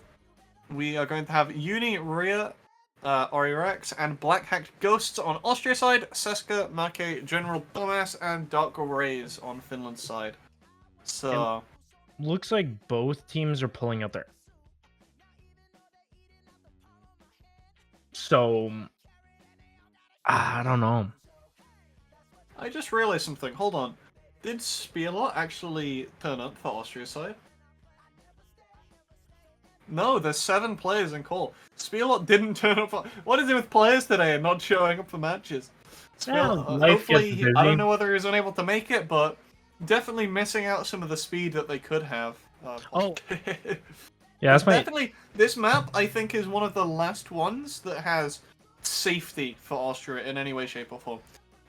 we are going to have Uni, Ria, Orirex, and Black Hacked Ghosts on Austria side, Seska, Make, General Dumbass, and Dark Rays on Finland side. So looks like both teams are pulling out their. So I don't know. I just realized something. Hold on. Did Spearlot actually turn up for Austria side? No, there's 7 players in call. Spearlot didn't turn up for... What is it with players today and not showing up for matches? Hopefully, I don't know whether he was unable to make it, but definitely missing out some of the speed that they could have. Yeah, that's definitely. This map, I think, is one of the last ones that has safety for Austria in any way, shape, or form.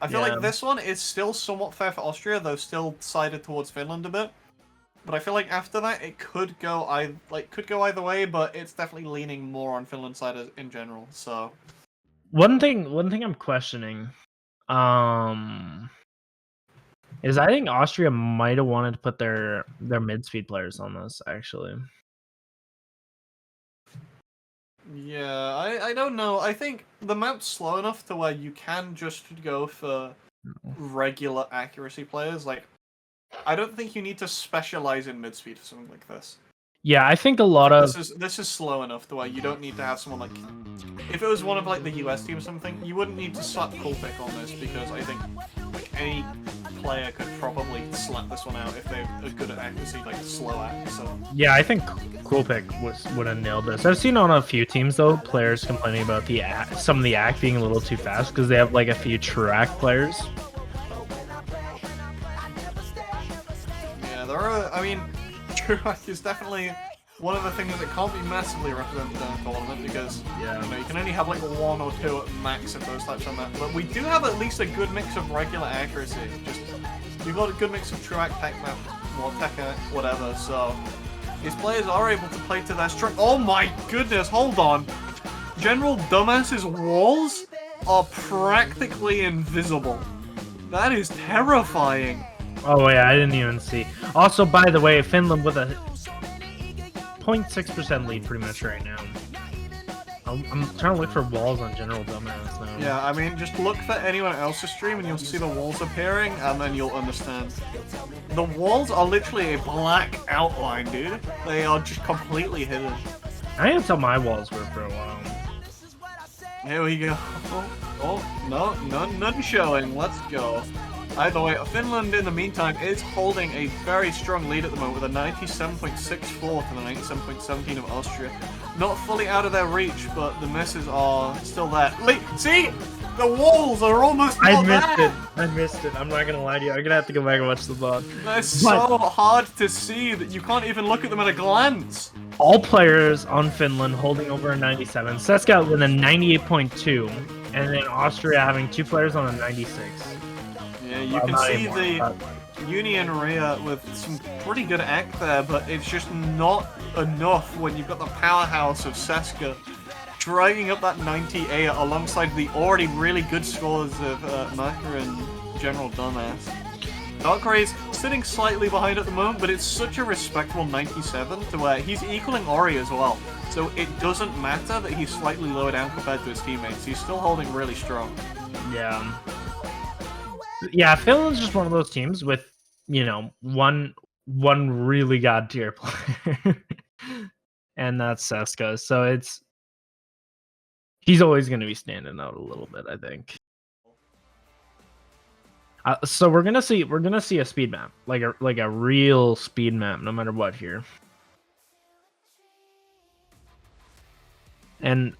I feel like this one is still somewhat fair for Austria, though still sided towards Finland a bit. But I feel like after that, it could go either way, but it's definitely leaning more on Finland's side in general. So one thing I'm questioning Is I think Austria might have wanted to put their mid speed players on this actually. Yeah, I don't know. I think the map's slow enough to where you can just go for regular accuracy players. Like, I don't think you need to specialize in mid speed or something like this. Yeah, I think a lot of This is slow enough to where you don't need to have someone like. If it was one of like the US team or something, you wouldn't need to slap cool pick on this because I think like any player could probably slap this one out if they're good at accuracy, like slow act. So yeah, I think Cool Pick would have nailed this. I've seen on a few teams though players complaining about some of the act being a little too fast because they have like a few true act players. yeah, there are. I mean, true act is definitely one of the things that can't be massively represented in a tournament because you know you can only have like one or two at max of those types on that. But we do have at least a good mix of regular accuracy. Just we've got a good mix of true act, tech map, or tech act, whatever. So these players are able to play to their strength. Oh my goodness! Hold on, General Dumbass's walls are practically invisible. That is terrifying. Oh yeah, I didn't even see. Also, by the way, Finland with a 0.6% lead pretty much right now. I'm trying to look for walls on General Dumbass now. Yeah, I mean, just look for anyone else's stream and you'll see the walls appearing, and then you'll understand. The walls are literally a black outline, dude. They are just completely hidden. I didn't tell my walls were for a while. Here we go. Oh, no, none showing. Let's go. Either way, Finland, in the meantime, is holding a very strong lead at the moment with a 97.64 to the 97.17 of Austria. Not fully out of their reach, but the misses are still there. See? The walls are almost not there! I missed it. I'm not gonna lie to you. I'm gonna have to go back and watch the VOD. They're so hard to see that you can't even look at them at a glance. All players on Finland holding over a 97. Seska with a 98.2, and then Austria having 2 players on a 96. Yeah, you can see the Uni and Rhea with some pretty good act there, but it's just not enough when you've got the powerhouse of Seska dragging up that 98 alongside the already really good scores of Maka and General Dumbass. Darkray's sitting slightly behind at the moment, but it's such a respectable 97 to where he's equaling Ori as well. So it doesn't matter that he's slightly lower down compared to his teammates. He's still holding really strong. Yeah. Yeah, Finland's just one of those teams with, you know, one really god tier player. And that's Seska. So he's always going to be standing out a little bit, I think. So we're gonna see a speed map, like a real speed map, no matter what here. And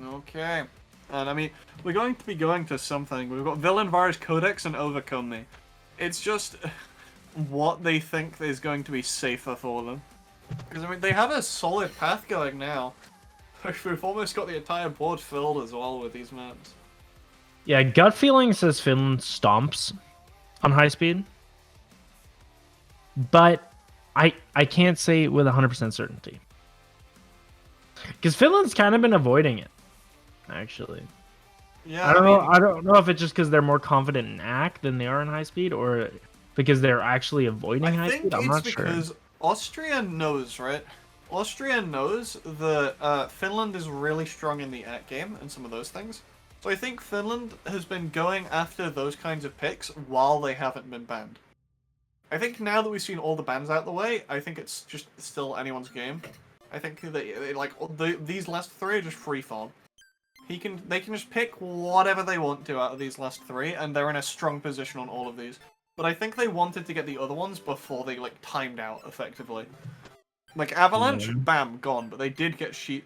okay, and I mean we're going to be going to something. We've got Villain Virus Codex and Overcome Me. It's just what they think is going to be safer for them, because I mean they have a solid path going now. We've almost got the entire board filled as well with these maps. yeah, gut feeling says Finland stomps on high speed, but I can't say with 100% certainty because Finland's kind of been avoiding it, actually. Yeah, I don't know if it's just because they're more confident in act than they are in high speed, or because they're actually avoiding high speed. I'm not sure. I think it's because Austria knows, right? Austria knows that Finland is really strong in the act game and some of those things. So I think Finland has been going after those kinds of picks while they haven't been banned. I think now that we've seen all the bans out of the way, I think it's just still anyone's game. I think that these last 3 are just free fall. They can just pick whatever they want to out of these last 3, and they're in a strong position on all of these. But I think they wanted to get the other ones before they timed out effectively. Like Avalanche, bam, gone. But they did get sheets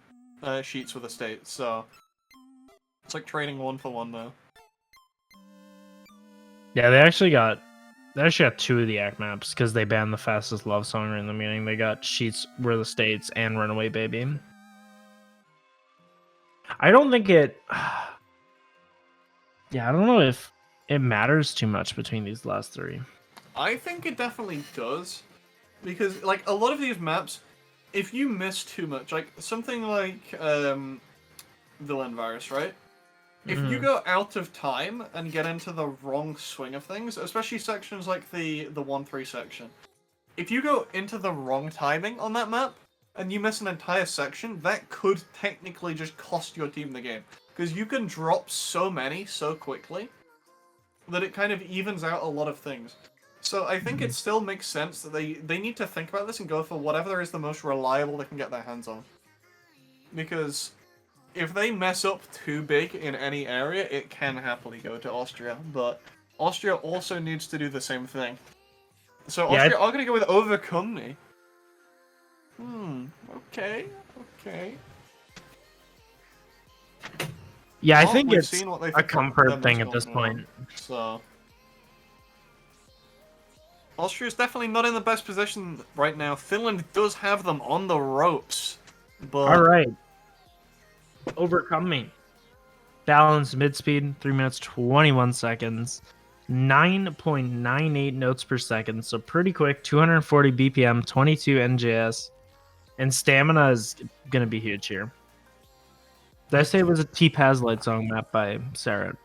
with the state, so. It's like trading 1 for 1 though. Yeah, they actually got 2 of the act maps because they banned the fastest love song in the meeting. They got Sheets Were the States and Runaway Baby. I don't think it. Yeah, I don't know if it matters too much between these last 3. I think it definitely does, because like a lot of these maps, if you miss too much, like something like Villain Virus, right? If you go out of time and get into the wrong swing of things, especially sections like the 1-3 section, if you go into the wrong timing on that map and you miss an entire section, that could technically just cost your team the game. Because you can drop so many so quickly that it kind of evens out a lot of things. So I think it still makes sense that they need to think about this and go for whatever is the most reliable they can get their hands on. Because if they mess up too big in any area, it can happily go to Austria. But Austria also needs to do the same thing. So Yeah, Austria are going to go with Overcome Me. Okay. Yeah, I Well, think we've it's seen what they a think comfort them thing is at this going on, point. So Austria's definitely not in the best position right now. Finland does have them on the ropes. But All right. Overcome Me. Balance mid speed, 3 minutes 21 seconds, 9.98 notes per second. So pretty quick, 240 BPM, 22 NJS, and stamina is gonna be huge here. Did I say it was a T-Paz Light Song map by Sarah?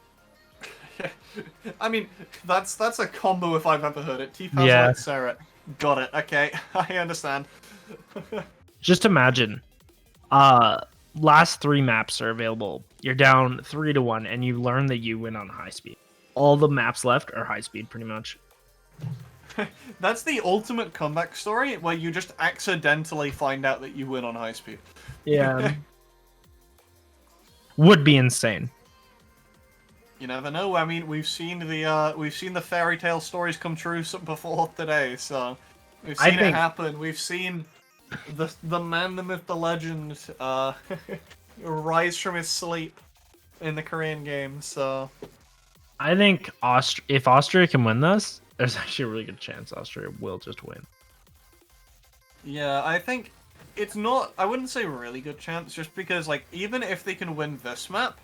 I mean, that's a combo if I've ever heard it. T-Paz Yeah. like Sarah. Got it. Okay, I understand. Just imagine, last 3 maps are available. You're down 3-1, and you learn that you win on high speed. All the maps left are high speed, pretty much. That's the ultimate comeback story, where you just accidentally find out that you win on high speed. Yeah. Would be insane. You never know. I mean, we've seen the fairy tale stories come true before today, so we've seen it happen. We've seen the man, the myth, the legend, rise from his sleep in the Korean game. So I think if Austria can win this, there's actually a really good chance Austria will just win. yeah, I think it's not. I wouldn't say really good chance, just because like even if they can win this map,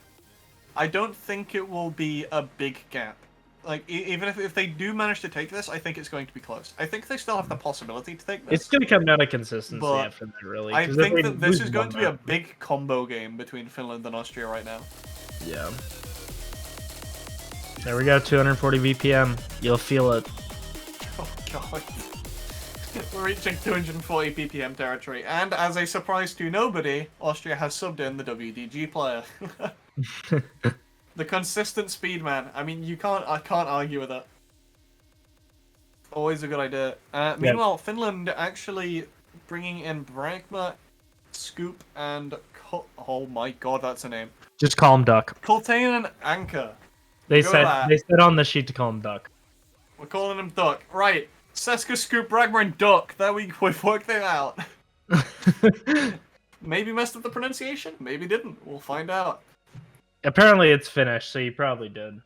I don't think it will be a big gap. Like, even if they do manage to take this, I think it's going to be close. I think they still have the possibility to take this. It's going to come down to consistency But after that, really. I think that this is going to be a big combo game between Finland and Austria right now. Yeah. There we go, 240 BPM. You'll feel it. Oh, God. We're reaching 240 BPM territory. And as a surprise to nobody, Austria has subbed in the WDG player. The consistent speed man. I mean, I can't argue with that. Always a good idea. Meanwhile, Finland actually bringing in Bragma, Scoop, and oh my god, that's a name. Just call him Duck. Culminating Anchor. They said on the sheet to call him Duck. We're calling him Duck. Right. Seska, Scoop, Bragma, and Duck. We've worked it out. Maybe messed up the pronunciation. Maybe didn't. We'll find out. Apparently it's Finnish, so you probably did.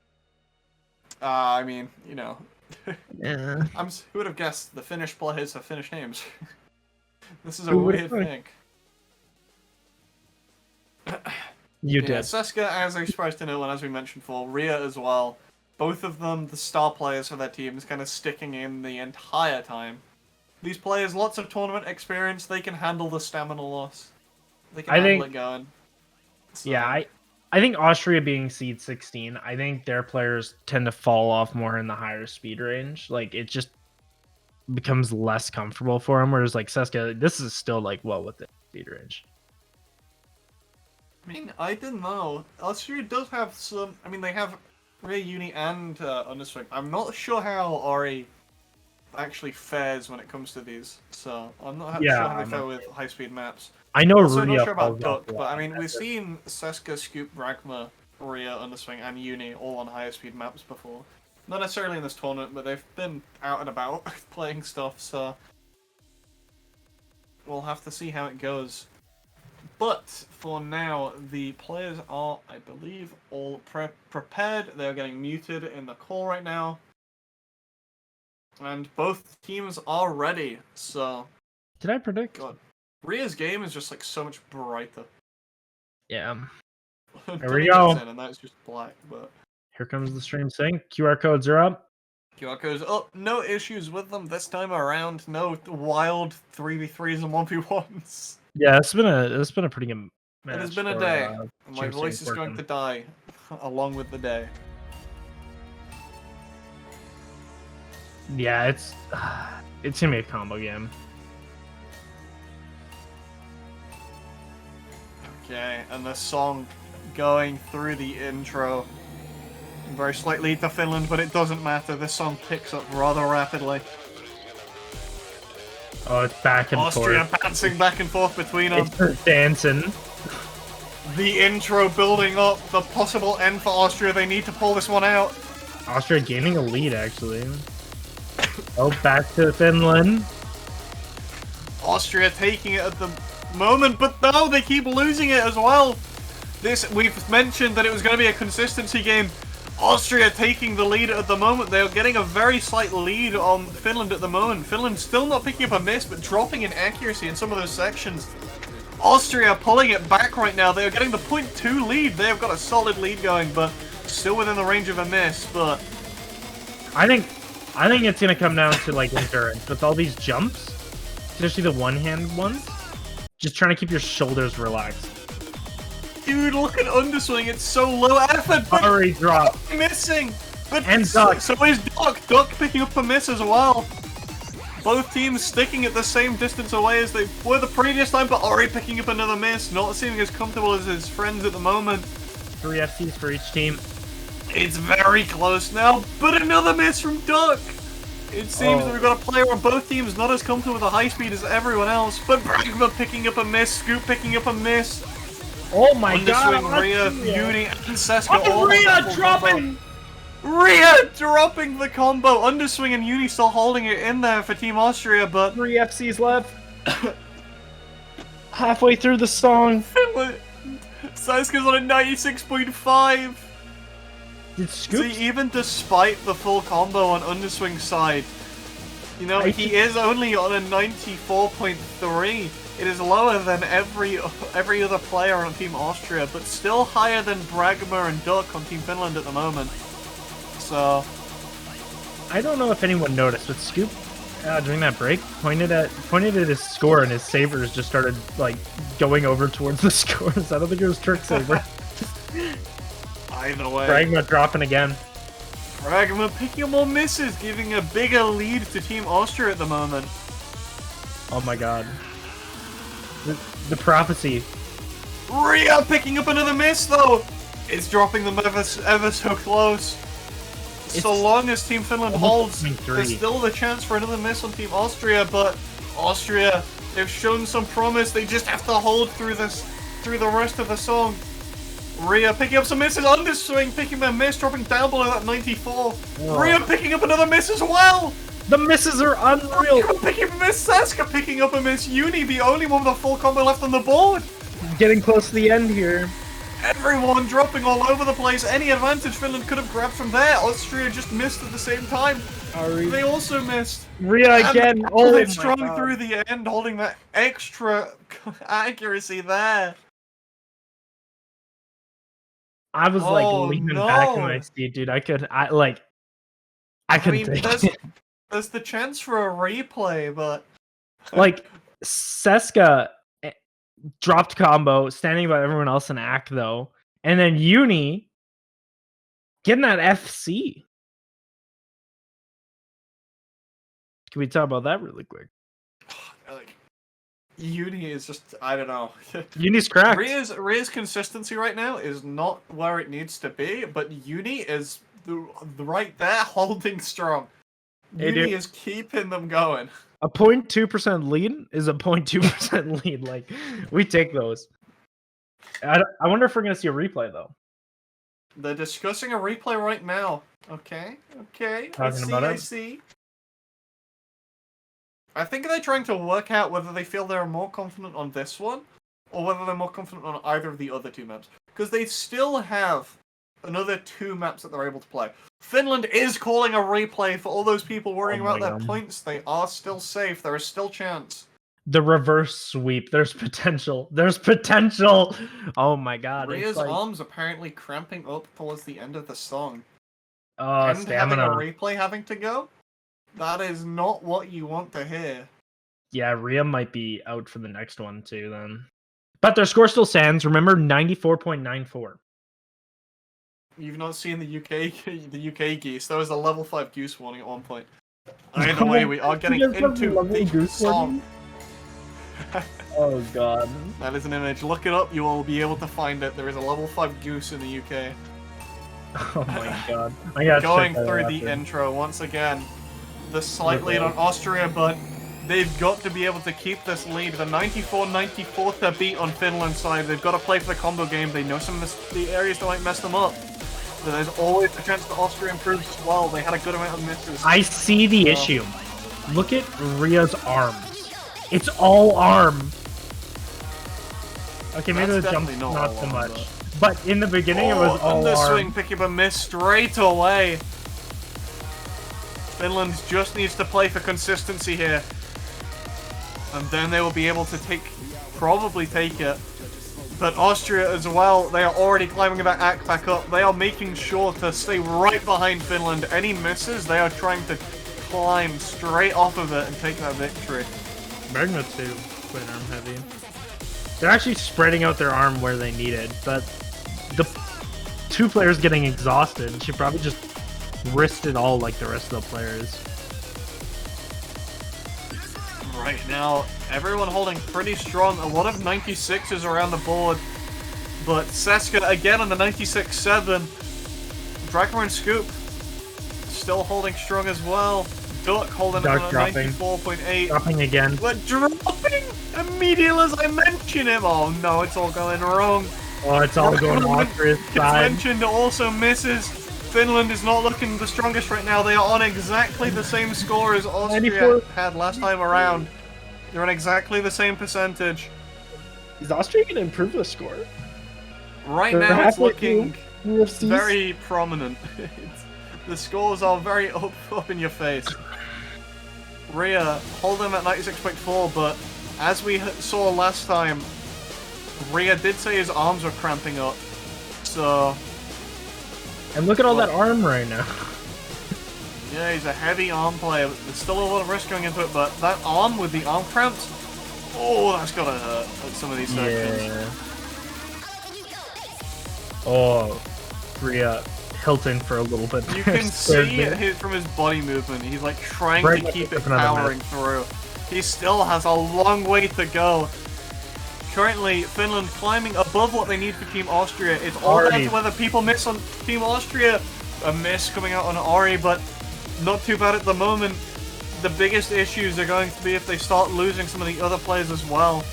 I mean, you know. Yeah. Who would have guessed the Finnish players have Finnish names? This is a weird thing. You did. Seska, as I surprised to know, and as we mentioned before, Rhea as well. Both of them, the star players for their teams, kind of sticking in the entire time. These players, lots of tournament experience, they can handle the stamina loss. They can handle it going. So, yeah, I think Austria being seed 16, I think their players tend to fall off more in the higher speed range. Like, it just becomes less comfortable for them, whereas, like, Seska, this is still, like, well within speed range. I mean, I didn't know. Austria does have some... I mean, they have Rhea, Uni, and Underswing. I'm not sure how Ori actually fares when it comes to these, so I'm not sure how they fare with high-speed maps. I know Also, Rhea not sure about falls off Duck, but I mean, we've seen Seska, Scoop, Bragma, Rhea, Underswing, and Uni all on higher speed maps before. Not necessarily in this tournament, but they've been out and about playing stuff, so we'll have to see how it goes. But for now, the players are, I believe, all prepared. They're getting muted in the call right now. And both teams are ready, so... Did I predict? God. Rhea's game is just like so much brighter. Yeah. There we go. And that's just black, but... Here comes the stream sync. QR codes are up. QR codes up. No issues with them this time around. No wild 3v3s and 1v1s. Yeah, it's been a pretty good match. It has been a day. My voice is going to die. along with the day. Yeah, it's gonna be a combo game. Okay, and the song going through the intro. Very slight lead to Finland, but it doesn't matter. This song picks up rather rapidly. Oh, it's back and Austria forth. bouncing back and forth between them. It's just dancing. The intro building up, the possible end for Austria. They need to pull this one out. Austria gaining a lead, actually. Oh, back to Finland. Austria taking it at the moment, but no, they keep losing it as well. We've mentioned that it was going to be a consistency game. Austria taking the lead at the moment. They're getting a very slight lead on Finland at the moment. Finland still not picking up a miss, but dropping in accuracy in some of those sections. Austria pulling it back right now. They're getting the 0.2 lead. They've got a solid lead going, but still within the range of a miss. But I think it's gonna come down to like endurance with all these jumps, especially the one-hand ones. Just trying to keep your shoulders relaxed. dude, look at underswing. It's so low effort. But Already dropped. missing. But And Duck. So is Duck. Duck picking up a miss as well. Both teams sticking at the same distance away as they were the previous time, but Ori picking up another miss, not seeming as comfortable as his friends at the moment. 3 FCs for each team. It's very close now, but another miss from Duck. It seems that we've got a player on both teams not as comfortable with the high speed as everyone else, but Bragma picking up a miss, Scoop picking up a miss. Oh my god! Underswing, Rhea, Uni, and Seska all Rhea on double dropping! combo. Rhea dropping the combo. Underswing and Uni still holding it in there for Team Austria, but 3 FCs left. Halfway through the song. Seska's on a 96.5. Did Scoop? See, even despite the full combo on Underswing's side, you know, he is only on a 94.3. It is lower than every other player on Team Austria, but still higher than Bragma and Duck on Team Finland at the moment. So I don't know if anyone noticed, but Scoop during that break pointed at his score, and his sabers just started like going over towards the scores. I don't think it was Trick Saber. either way, Bragma dropping again. Bragma picking up more misses, giving a bigger lead to Team Austria at the moment. Oh my god. The prophecy. Rhea picking up another miss though. It's dropping them ever so close. So long as Team Finland holds, there's still the chance for another miss on Team Austria, but Austria, they've shown some promise. They just have to hold through the rest of the song. Rhea picking up some misses, Underswing picking up a miss, dropping down below that 94. Whoa. Rhea picking up another miss as well. The misses are unreal. Rhea picking up a miss, Saska picking up a miss, Uni the only one with a full combo left on the board. Getting close to the end here. Everyone dropping all over the place. Any advantage Finland could have grabbed from there. Austria just missed at the same time. They also missed. Rhea again. Oh my strong god. through the end, holding that extra accuracy there. I was like Oh, leaning no. back in my seat, dude. I couldn't take it. There's the chance for a replay, but Like Seska dropped combo, standing by everyone else in act though, and then Uni getting that FC. Can we talk about that really quick? like, Uni is just, I don't know. Uni's cracked. Rhea's consistency right now is not where it needs to be, but Uni is right there holding strong. Uni is keeping them going. A 0.2% lead is a 0.2% lead. Like, we take those. I wonder if we're going to see a replay, though. They're discussing a replay right now. Okay. I see. I think they're trying to work out whether they feel they're more confident on this one, or whether they're more confident on either of the other two maps. Because they still have another 2 maps that they're able to play. Finland is calling a replay for all those people worrying about their points. They are still safe. There is still chance. The reverse sweep. There's potential. There's potential. Oh my god. Rhea's arms apparently cramping up towards the end of the song. Oh, and stamina. having a replay having to go? That is not what you want to hear. Yeah, Rhea might be out for the next one too then. But their score still stands. Remember, 94.94. You've not seen the UK geese. There was a level 5 goose warning at one point. Either way, we are getting into the song. Oh god. That is an image. Look it up. You will be able to find it. There is a level 5 goose in the UK. Oh my god. I gotta Going check that through out the after. intro once again. The slight lead on Austria, but they've got to be able to keep this lead. The 94-94 to beat on Finland's side. They've got to play for the combo game. They know some of the areas that might mess them up. But there's always a chance that Austria improves as well. They had a good amount of misses. I see the issue. Look at Rhea's arms. It's all arm. Okay, maybe That's the jump definitely not all so arm, much. But in the beginning it was all underswing, arm. picking up a miss straight away. Finland just needs to play for consistency here. And then they will be able to probably take it. But Austria as well, they are already climbing that act back up. They are making sure to stay right behind Finland. Any misses, they are trying to climb straight off of it and take that victory. Bergman too, quite arm heavy. They're actually spreading out their arm where they need it, but the two players getting exhausted should probably just wrist it all like the rest of the players. Right now, everyone holding pretty strong. A lot of 96s around the board. But Seska again on the 96-7. Dragmar and Scoop still holding strong as well. Duck holding Duck on at dropping. 94.8. Dropping again. But dropping immediately as I mention him. Oh no, it's all going wrong. Oh, it's all going Austria's It's side. mentioned also misses. Finland is not looking the strongest right now. They are on exactly the same score as Austria 94. had last time around. They're on exactly the same percentage. Is Austria going to improve the score? Right They're now it's halfway looking through UFCs. very prominent. The scores are very up in your face. Rhea hold them at 96.4, but as we saw last time, Rhea did say his arms were cramping up. So And look at all that arm right now. yeah, he's a heavy arm player. There's still a lot of risk going into it, but that arm with the arm cramps, oh, that's gotta hurt at some of these sections. Yeah. Oh, Rhea Hilton for a little bit. You there. can Scared see me. it from his body movement. He's like trying Right, to keep it another powering through. He still has a long way to go. Currently, Finland climbing above what they need for Team Austria. It's all down Ari. to whether people miss on Team Austria. A miss coming out on Ari, but not too bad at the moment. The biggest issues are going to be if they start losing some of the other players as well.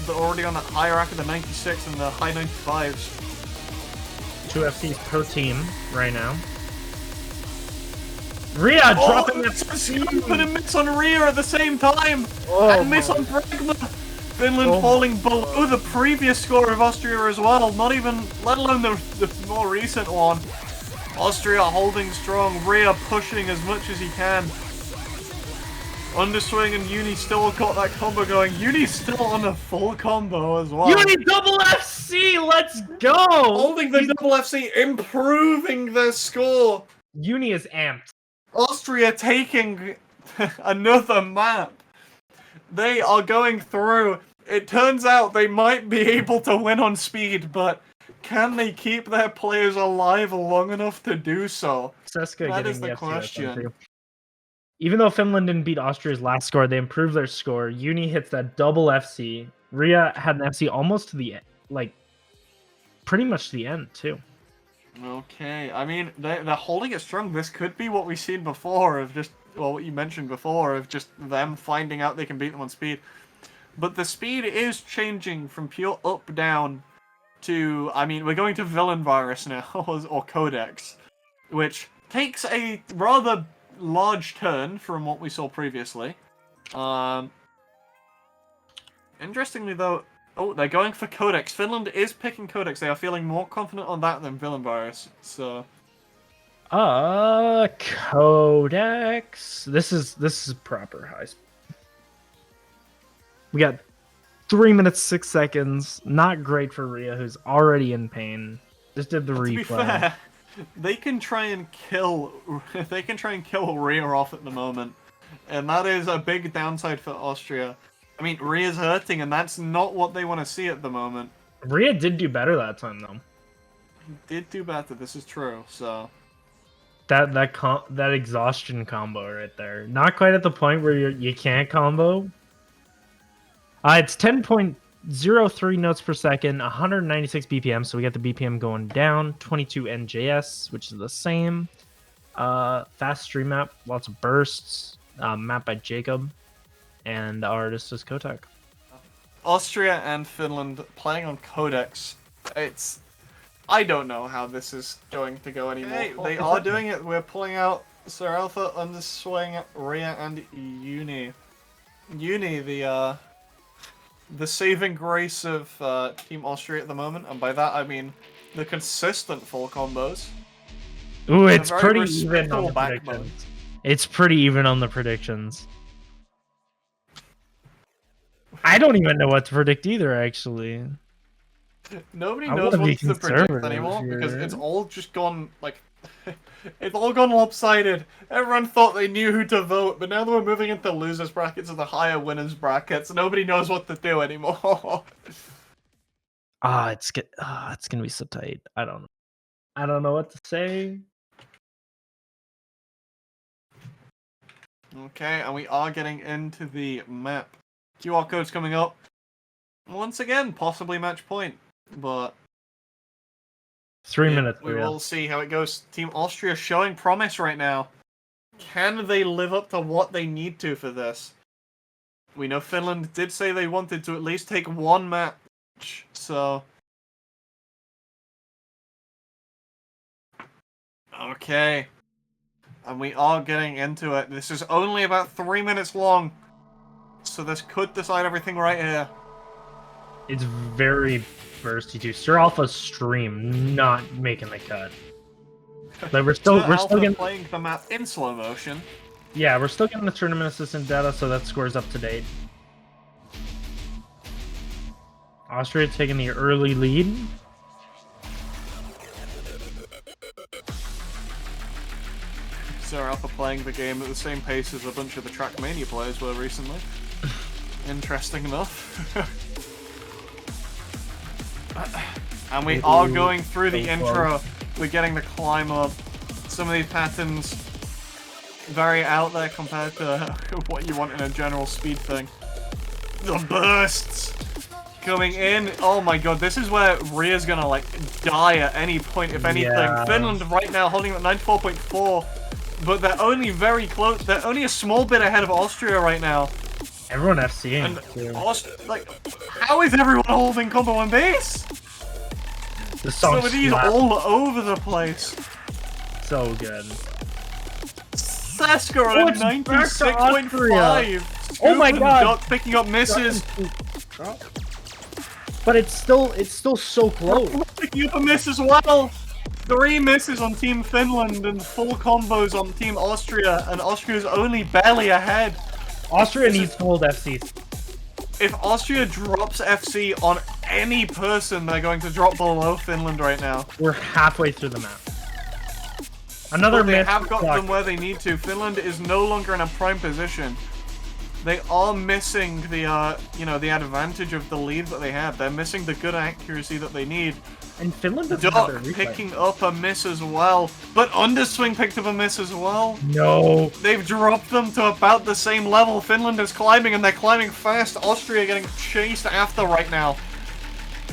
They're already on that high rack of the 96 and the high 95s. 2 FCs per team right now. Rhea dropping that Scoop and a miss on Rhea at the same time! Oh and miss on Pragma! Finland falling below the previous score of Austria as well, not even, let alone the more recent one. Austria holding strong, Rhea pushing as much as he can. Underswing and Uni still got that combo going. Uni's still on a full combo as well. Uni double FC, let's go! Holding the double FC, improving their score. Uni is amped. Austria taking another map. They are going through. It turns out they might be able to win on speed, but can they keep their players alive long enough to do so? Seska That getting is the FC question. too. Even though Finland didn't beat Austria's last score, they improved their score. Uni hits that double FC. Rhea had an FC almost to the like pretty much to the end too. Okay, I mean, they're holding it strong. This could be what we've seen before of just, well, what you mentioned before of just them finding out they can beat them on speed. But the speed is changing from pure up-down to, I mean, we're going to Villain Virus now, or Codex, which takes a rather large turn from what we saw previously. Interestingly, though, oh, they're going for Codex. Finland is picking Codex. They are feeling more confident on that than Villain Virus. So, Codex. This is proper high. We got 3 minutes 6 seconds. Not great for Rhea, who's already in pain. Just did the replay. to be fair, they can try and kill Rhea off at the moment, and that is a big downside for Austria. I mean, Rhea's hurting, and that's not what they want to see at the moment. Rhea did do better that time though. did do better. This is true. So That exhaustion combo right there. Not quite at the point where you can't combo. It's 10.03 notes per second, 196 BPM. So we got the BPM going down. 22 NJS, which is the same. Fast stream map, lots of bursts. Map by Jacob, and the artist is Kotak. Austria and Finland playing on codecs. I don't know how this is going to go anymore. Hey, they are doing it. We're pulling out Sir Alpha, Underswing, Rhea, and Uni. Uni, the saving grace of Team Austria at the moment, and by that I mean the consistent full combos. Ooh, it's pretty even respectable on the backbone. predictions. It's pretty even on the predictions. I don't even know what to predict either, actually. Nobody I knows wanna be what to predict conservative anymore because here. it's all just gone like it's all gone lopsided. Everyone thought they knew who to vote, but now that we're moving into losers brackets and the higher winners brackets, nobody knows what to do anymore. It's gonna be so tight. I don't know what to say. Okay, and we are getting into the map. QR code's coming up. Once again, possibly match point, but 3 minutes. we will see how it goes. Team Austria showing promise right now. Can they live up to what they need to for this? We know Finland did say they wanted to at least take one match, so... Okay. And we are getting into it. This is only about 3 minutes long, so this could decide everything right here. It's very bursty too. Sir Alpha's stream not making the cut. Like we're still getting playing the map in slow motion. Yeah, we're still getting the tournament assistant data, so that score's up to date. Austria taking the early lead. Sir Alpha playing the game at the same pace as a bunch of the Trackmania players were recently. Interesting enough. And we are going through the intro. We're getting the climb up. Some of these patterns very out there compared to what you want in a general speed thing. The bursts coming in. Oh my god, this is where Rhea's gonna like die at any point, if anything. Yeah. Finland right now holding at 94.4, but they're only very close. They're only a small bit ahead of Austria right now. Everyone FCing And too. like, how is everyone holding combo on base? The song Some of these slaps. all over the place. So good. Sasker Oh, at it's back to Austria. 96.5. Oh my Scoop and god. Duck picking up misses. But it's still so close. Picking up a miss as well. 3 misses on Team Finland and full combos on Team Austria, and Austria's only barely ahead. Austria needs to hold FCs. If Austria drops FC on any person, they're going to drop below Finland right now. We're halfway through the map. Another But they miss. have got them where they need to. Finland is no longer in a prime position. They are missing the, the advantage of the lead that they have. They're missing the good accuracy that they need. And Finland doesn't have their Duck replay. picking up a miss as well. But Underswing picked up a miss as well. No. They've dropped them to about the same level. Finland is climbing, and they're climbing fast. Austria getting chased after right now.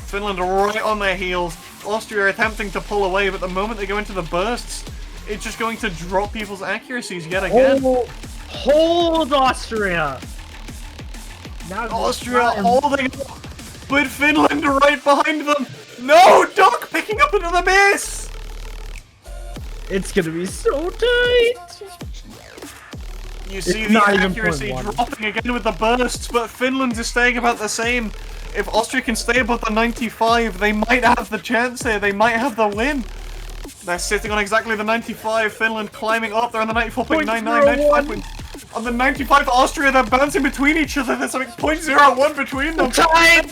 Finland right on their heels. Austria attempting to pull away, but the moment they go into the bursts, it's just going to drop people's accuracies yet again. Oh, hold Austria. Now Austria holding, but Finland right behind them. No, Duck picking up another miss. It's gonna be so tight. You see It's the not even accuracy 0.1. dropping again with the bursts, but Finland is staying about the same. If Austria can stay above the 95, they might have the chance here. They might have the win. They're sitting on exactly the 95. Finland climbing up. They're on the 94.99, 95. On the 95, Austria, they're bouncing between each other. There's like 0.01 between them. Time.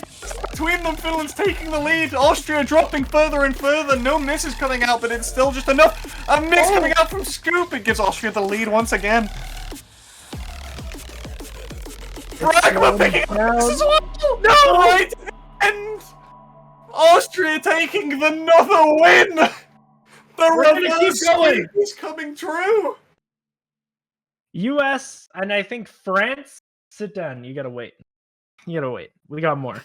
Between them, Finland's taking the lead. Austria dropping further and further. No misses coming out, but it's still just enough. A miss coming out from Scoop. It gives Austria the lead once again. Ragma picking up a miss as well. No! Right! And Austria taking another win! The We're gonna keep reverse going. sweep is coming true! US and I think France. Sit down. You gotta wait. You gotta wait. We got more.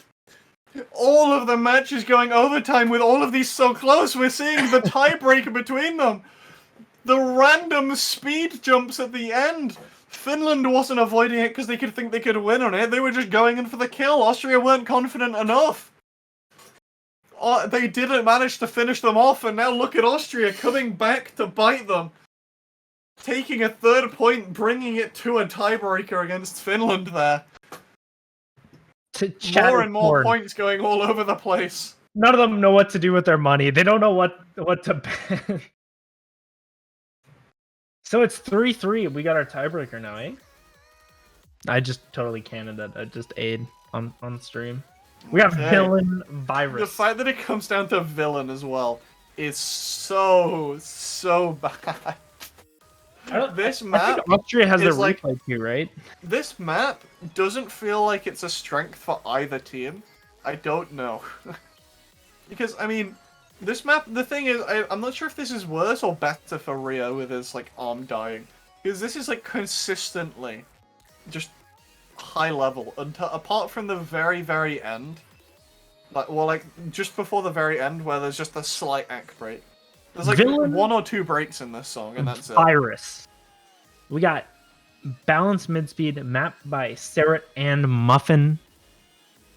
All of the matches going overtime with all of these so close. We're seeing the tiebreaker between them. The random speed jumps at the end. Finland wasn't avoiding it because they could think they could win on it. They were just going in for the kill. Austria weren't confident enough. They didn't manage to finish them off, and now look at Austria coming back to bite them. Taking a third point, bringing it to a tiebreaker against Finland there. More and more points going all over the place. None of them know what to do with their money. They don't know what to bet. So it's 3-3. We got our tiebreaker now, eh? I just totally canned that. I just aid on stream. We got villain virus. The fact that it comes down to villain as well is so bad. This map, I think Austria has their like, replay too, right? This map doesn't feel like it's a strength for either team. I don't know. Because, I mean, this map, the thing is, I'm not sure if this is worse or better for Rio with his, like, arm dying. Because this is, like, consistently just high level, until, apart from the very end. Like, well, like, just before the very end, where there's just a slight act break. There's like one or two breaks in this song, and that's it. Virus. We got balanced mid-speed mapped by Seret and Muffin.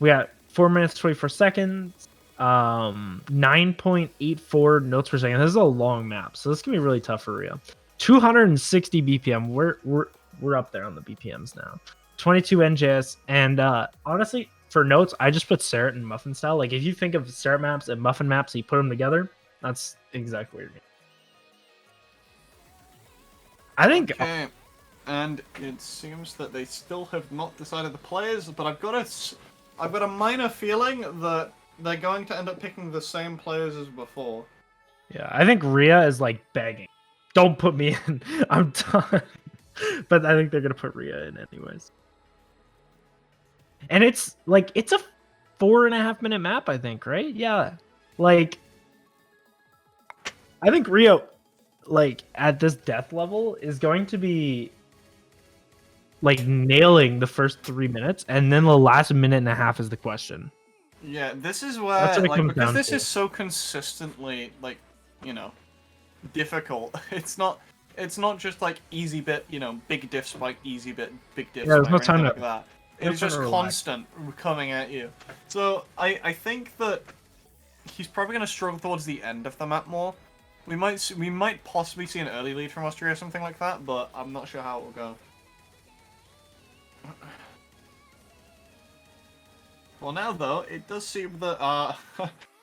We got 4 minutes 24 seconds, 9.84 notes per second. This is a long map, so this can be really tough for Rio. 260 BPM. We're up there on the BPMs now. 22 NJS, and honestly, for notes, I just put Seret and Muffin style. Like if you think of Seret maps and Muffin maps, and you put them together. That's exactly what you're doing. I think. Okay. And it seems that they still have not decided the players, but I've got a minor feeling that they're going to end up picking the same players as before. Yeah, I think Rhea is like begging. Don't put me in. I'm done. But I think they're gonna put Rhea in anyways. And it's like it's a 4.5 minute map, I think, right? Yeah. Like I think Rio, like, at this death level, is going to be, like, nailing the first 3 minutes, and then the last minute and a half is the question. Yeah, this is where, like, because this is so consistently, like, you know, difficult. It's not just, like, easy bit, you know, big diff spike, easy bit, big diff spike, no time like that. It's just constant coming at you. So, I think that he's probably going to struggle towards the end of the map more. We might possibly see an early lead from Austria or something like that, but I'm not sure how it will go. Well, now though, it does seem that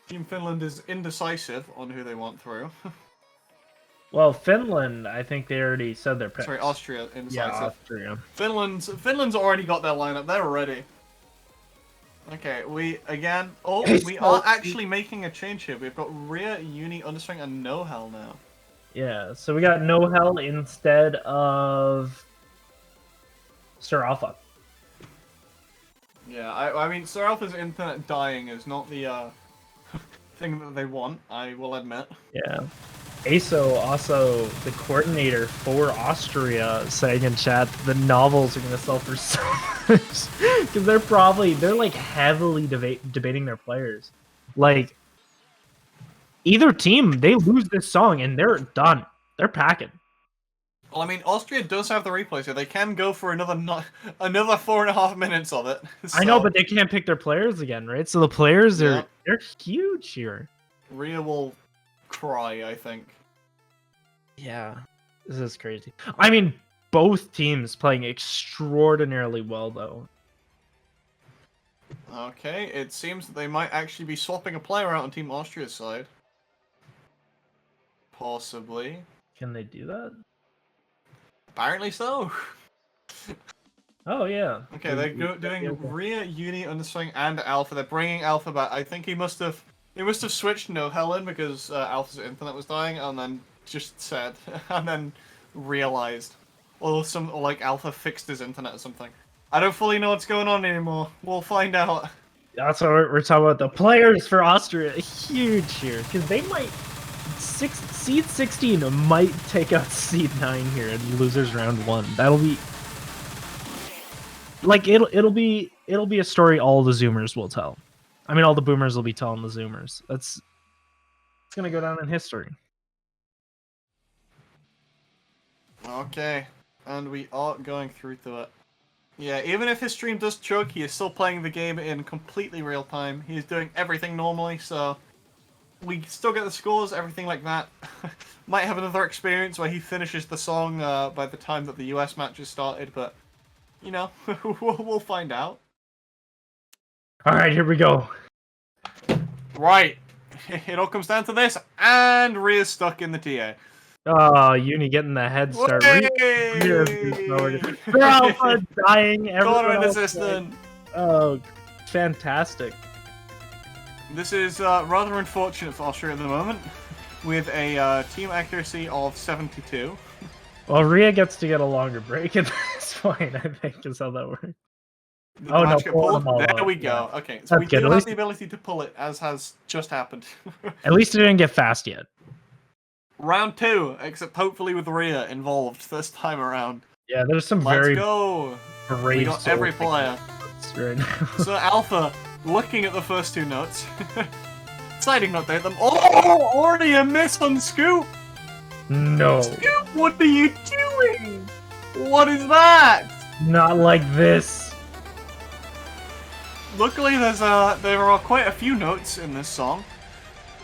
Team Finland is indecisive on who they want through. Well, Finland, I think they already said their picks. Sorry, Austria indecisive. Yeah, Austria. Finland's already got their lineup. They're ready. Okay, we are actually making a change here. We've got Rhea, Uni, Underswing, and No Hell now. Yeah, so we got No Hell instead of Sir Alpha. Yeah, I mean, Sir Alpha's internet dying is not the thing that they want, I will admit. Yeah. ASO, also the coordinator for Austria, saying in chat the novels are going to sell for so much. Because they're like heavily debating their players. Like, either team, they lose this song and they're done. They're packing. Well, I mean, Austria does have the replay, so they can go for another 4.5 minutes of it. So. I know, but they can't pick their players again, right? So the players they're huge here. Rhea will cry, I think. Yeah, this is crazy. I mean, both teams playing extraordinarily well, though. Okay, it seems that they might actually be swapping a player out on Team Austria's side. Possibly. Can they do that? Apparently so. Oh, yeah. Okay, they're doing Rhea, Uni, Underswing, and Alpha. They're bringing Alpha back. I think they must have switched No Hell in because Alpha's internet was dying, and then just said, and then realized, or like Alpha fixed his internet or something. I don't fully know what's going on anymore. We'll find out. That's what we're talking about. The players for Austria, huge here, because they might seed 16 might take out seed 9 here in losers round 1. That'll be like it'll be a story all the Zoomers will tell. I mean, all the Boomers will be telling the Zoomers. It's gonna go down in history. Okay, and we are going through to it. Yeah, even if his stream does choke, he is still playing the game in completely real time. He's doing everything normally, so we still get the scores, everything like that. Might have another experience where he finishes the song by the time that the US match has started, but, you know, we'll find out. All right, here we go. Right, it all comes down to this, and Rhea's stuck in the TA. Oh, Uni getting the head start. Alpha dying. Tournament assistant. Oh, fantastic. This is rather unfortunate for Austria at the moment, with a team accuracy of 72. Well, Rhea gets to get a longer break at this point, I think, is how that works. Did the match get pulled? There we go. Yeah. Okay, so That's we good. do have the ability to pull it, as has just happened. At least it didn't get fast yet. Round 2, except hopefully with Rhea involved this time around. Yeah, there's some Let's very go! brave We got every player. right now. So Alpha, looking at the first 2 notes. Exciting not to hit them. Oh! Already a miss on Scoop! No. Scoop, what are you doing? What is that? Not like this. Luckily, there are quite a few notes in this song,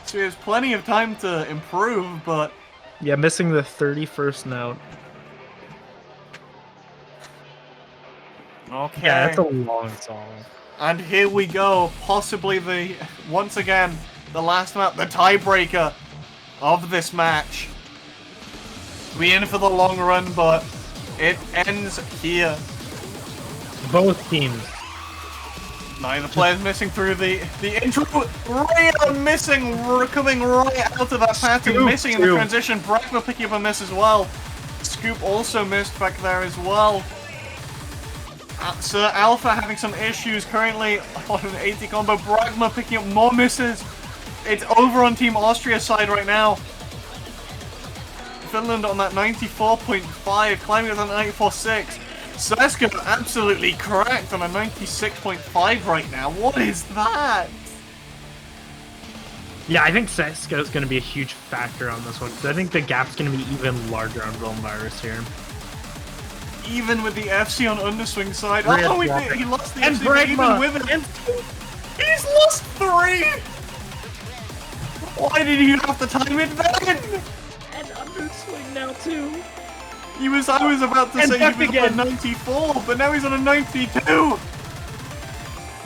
so he has plenty of time to improve, but... Yeah, missing the 31st note. Okay. Yeah, it's a long song. And here we go, possibly once again, the last map, the tiebreaker of this match. We in for the long run, but it ends here. Both teams. Neither player's missing through the intro. Rhea missing, coming right out of that pattern, Scoop, missing in the transition. Bragma picking up a miss as well. Scoop also missed back there as well. Sir Alpha having some issues currently on an 80 combo. Bragma picking up more misses. It's over on Team Austria's side right now. Finland on that 94.5, climbing to that 94.6. Seska absolutely cracked on a 96.5 right now. What is that? Yeah, I think Seska is going to be a huge factor on this one, because I think the gap's going to be even larger on Realm Virus here. Even with the FC on Underswing side. Rhea's Oh, dropping. he lost the And FC, but even Bragma. with it. He's lost 3! Why did you have to time it then? And Underswing now, too. I was about to And say back he was again. on a 94, but now he's on a 92!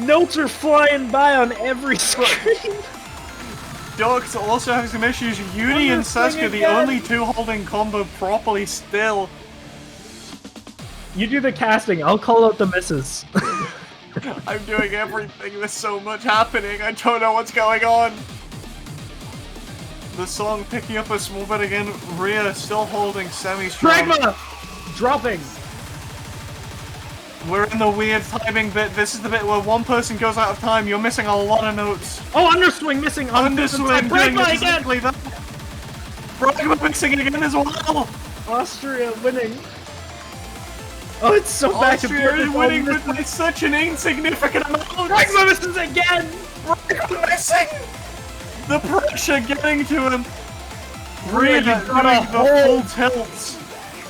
Notes are flying by on every screen. Dogs also having some issues. Uni and Seska, the only 2 holding combo properly still. You do the casting, I'll call out the misses. I'm doing everything, there's so much happening, I don't know what's going on. The song picking up a small bit again, Rhea still holding semi-strong. Bragma! Dropping. We're in the weird timing bit, this is the bit where one person goes out of time, you're missing a lot of notes. Oh, Underswing missing. Underswing doing Bragma exactly again! that. Bragma missing again as well! Austria winning. Oh, it's so back and Austria forth. is winning but by such an insignificant amount! Bragma misses again! Bragma missing! The pressure getting to him! Rhea Really got doing a the full tilts!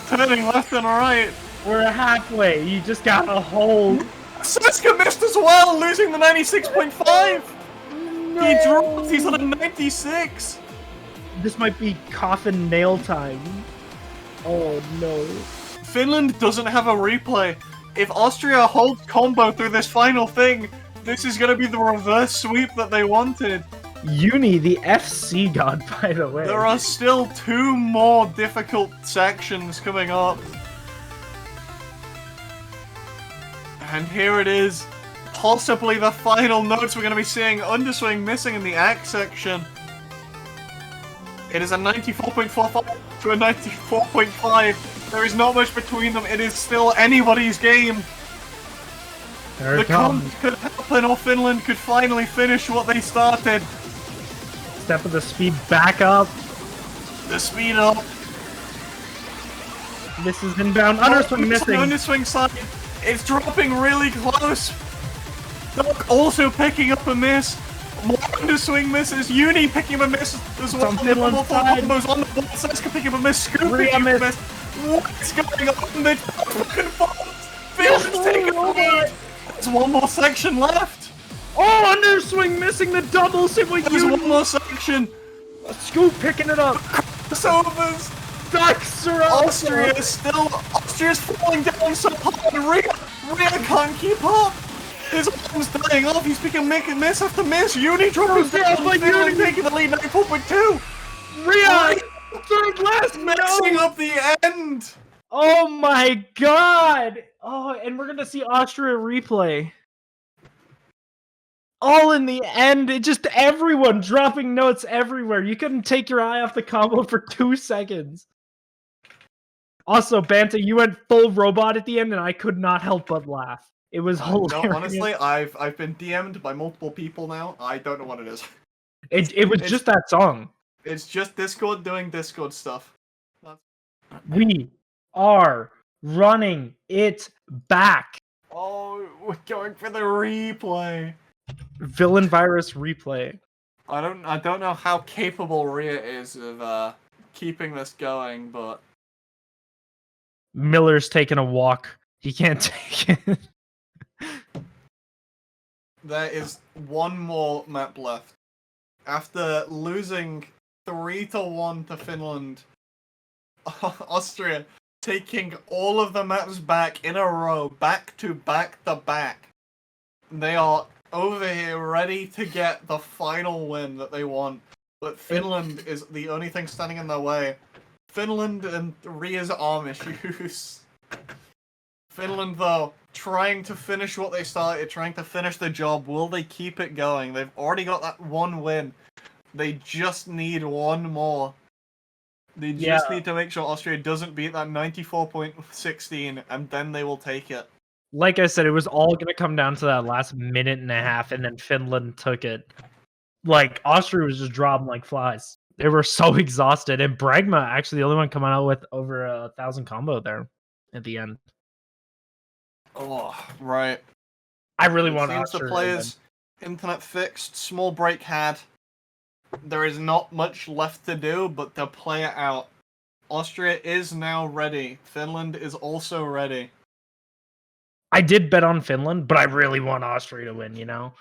Turning left and right! We're halfway. You just got a hold. Seska missed as well, losing the 96.5! He dropped, he's on a 96! This might be coffin nail time. Oh no. Finland doesn't have a replay. If Austria holds combo through this final thing, this is gonna be the reverse sweep that they wanted. Uni, the FC god, by the way. There are still 2 more difficult sections coming up. And here it is. Possibly the final notes we're going to be seeing. Underswing missing in the act section. It is a 94.45 to a 94.5. There is not much between them. It is still anybody's game. There The it comes. comp could happen, or Finland could finally finish what they started. Step of the speed back up. The speed up. Misses inbound. Underswing missing. Underswing side. It's dropping really close. Doc also picking up a miss. More underswing misses. Uni picking up a miss as well. on Finland's side. Combos on the board. Seska picking up a miss. Scoop Rhea picking up a miss. miss. What's going on? They fucking bombs. Finland's taking the lead. There's one more section left. Oh, underswing missing the doubles hit with There's you. one more section. Scoop picking it up. Crossovers. Ducks are up. Austria's falling down so hard. Rhea can't keep up. His arm's dying off. He's picking miss after miss. Uni dropping down. Finland taking the lead 94.2. Rhea, third last Messing up the end. Oh my god. Oh, and we're gonna see Austria replay. All in the end, it just everyone dropping notes everywhere. You couldn't take your eye off the combo for 2 seconds. Also, Banta, you went full robot at the end, and I could not help but laugh. It was hilarious. No, honestly, I've been DM'd by multiple people now. I don't know what it is. It was just that song. It's just Discord doing Discord stuff. We are running it back. Oh, we're going for the replay. Villain virus replay. I don't know how capable Rhea is of keeping this going, but Miller's taking a walk. He can't take it. there is one more map left. After losing 3-1 to Finland, Austria taking all of the maps back in a row, back to back to back. They are over here ready to get the final win that they want, but Finland is the only thing standing in their way. Finland and Rhea's arm issues. Finland, though, trying to finish what they started, trying to finish the job. Will they keep it going? They've already got that one win. They just need one more. They just need to make sure Austria doesn't beat that 94.16, and then they will take it. Like I said, it was all going to come down to that last minute and a half, and then Finland took it. Like, Austria was just dropping like flies. They were so exhausted, and Bragma actually the only one coming out with over 1,000 combo there at the end. Oh, right. I really It want seems Austria the to players' internet fixed, small break had. There is not much left to do but to play it out. Austria is now ready. Finland is also ready. I did bet on Finland, but I really want Austria to win, you know?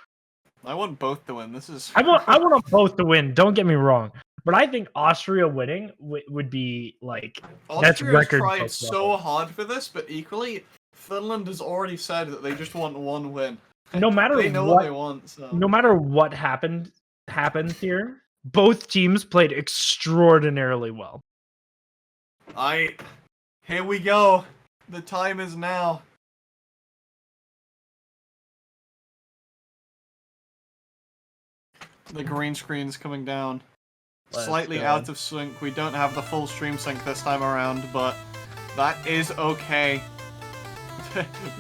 I want both to win. This is. I want them both to win, don't get me wrong. But I think Austria winning would be like that's Austria's record. tried so hard for this, but equally, Finland has already said that they just want one win. No matter they know what they want. So. No matter what happened here, both teams played extraordinarily well. Here we go. The time is now. The green screen's coming down. Slightly out of sync. We don't have the full stream sync this time around, but that is okay.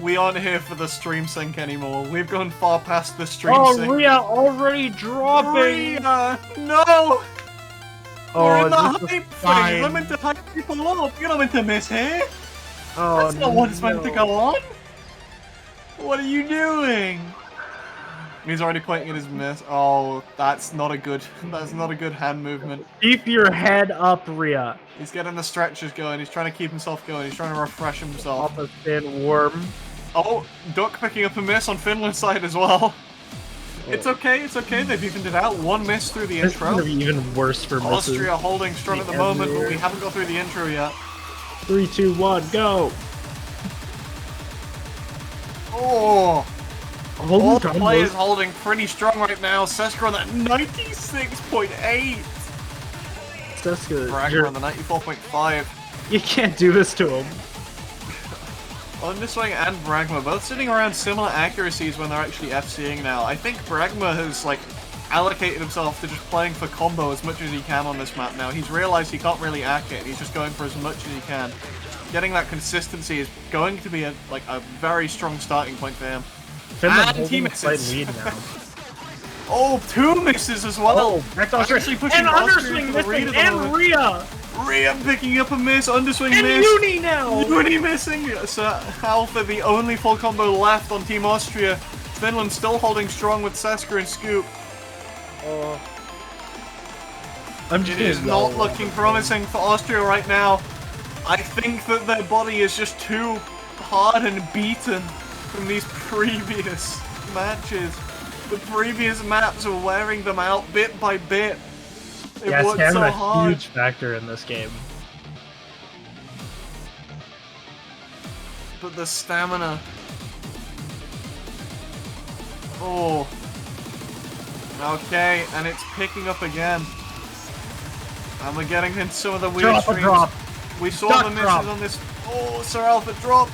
We aren't here for the stream sync anymore. We've gone far past the stream sync. Oh, Rhea already dropping! Rhea! No! We're in the hype phase. fine. I'm meant to hype people up. You're not meant to miss here. Oh, That's not what it's meant to go on. What are you doing? He's already pointing at his miss. Oh, that's not a good hand movement. Keep your head up, Rhea. He's getting the stretches going. He's trying to keep himself going. He's trying to refresh himself. Off a thin worm. Oh, Duck picking up a miss on Finland's side as well. It's okay, it's okay. They've evened it out. One miss through the This is intro. gonna be even worse for misses. Austria holding strong at the moment, but we haven't got through the intro yet. 3, 2, 1, go! Oh! All the Combos. players holding pretty strong right now. Seska on that 96.8. Seska, Bragger on the 94.5. you can't do this to him. Underswing and Bragma both sitting around similar accuracies when they're actually FCing now. I think Bragma has like allocated himself to just playing for combo as much as he can on this map now. He's realized he can't really act it. He's just going for as much as he can. Getting that consistency is going to be a very strong starting point for him. Finland And he holding a slight misses. lead now. Oh, 2 misses as well. Back to Austria. Actually pushing And Austria underswing to the lead missing, at the and moment. Rhea! Rhea picking up a miss, underswing And miss. Uni now! Uni missing. So Alpha, the only full combo left on Team Austria. Finland still holding strong with Seska and Scoop. I'm just It is not looking promising for Austria right now. I think that their body is just too hard and beaten from these previous matches. The previous maps are wearing them out bit by bit. It Yeah, worked it's so a hard. huge factor in this game. But the stamina. Oh. Okay, and it's picking up again. And we're getting into some of the weird Drop a streams. drop. We saw Duck the misses drop. on this. Oh, Sir Alpha drop.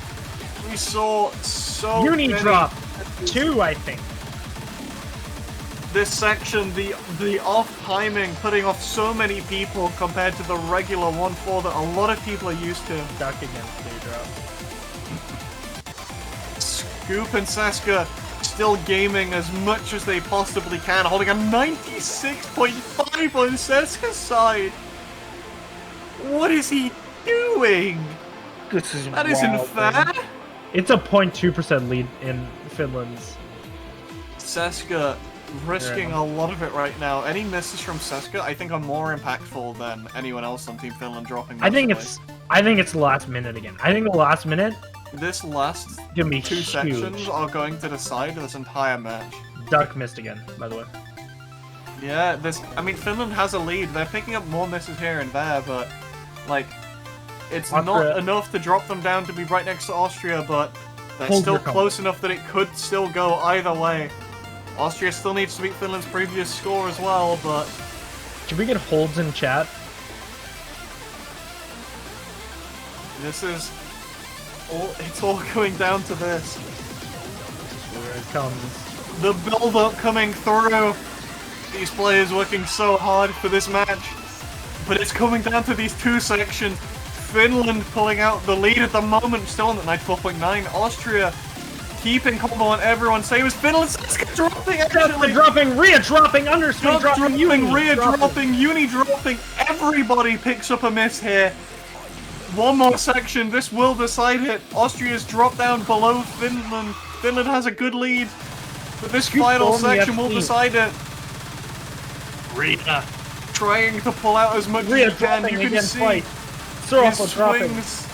We saw so Uni many. drop. 2, I think. This section, the off timing, putting off so many people compared to the regular 1-4 that a lot of people are used to. Duck against 2 drop. Scoop and Seska still gaming as much as they possibly can, holding a 96.5 on Seska's side. What is he doing? This is That isn't fair. It's a 0.2% lead in Finland's. Seska risking a lot of it right now. Any misses from Seska, I think, are more impactful than anyone else on Team Finland dropping. I think massively. it's the last minute again. I think the last minute This last gonna be 2 huge. sections are going to decide this entire match. Duck missed again, by the way. Yeah, I mean, Finland has a lead. They're picking up more misses here and there, but, like, it's Austria. not enough to drop them down to be right next to Austria, but they're Hold still your combo. close enough that it could still go either way. Austria still needs to beat Finland's previous score as well, but Should we get holds in chat? this is it's all going down to this. Here it comes. The build-up coming through. These players working so hard for this match. But it's coming down to these 2 sections. Finland pulling out the lead at the moment, still on at 94.9. Austria keeping combo on everyone. Sabers. Finland dropping actually. Dropping, Rhea dropping, underswing Duck dropping, Uni Rhea dropping, Uni dropping. Everybody picks up a miss here. One more section. This will decide it. Austria's dropped down below Finland. Finland has a good lead. But this final on the section will FC. decide it. Rhea. Trying to pull out as much Rhea as you can. dropping You can again see twice. his Sorrowful dropping. swings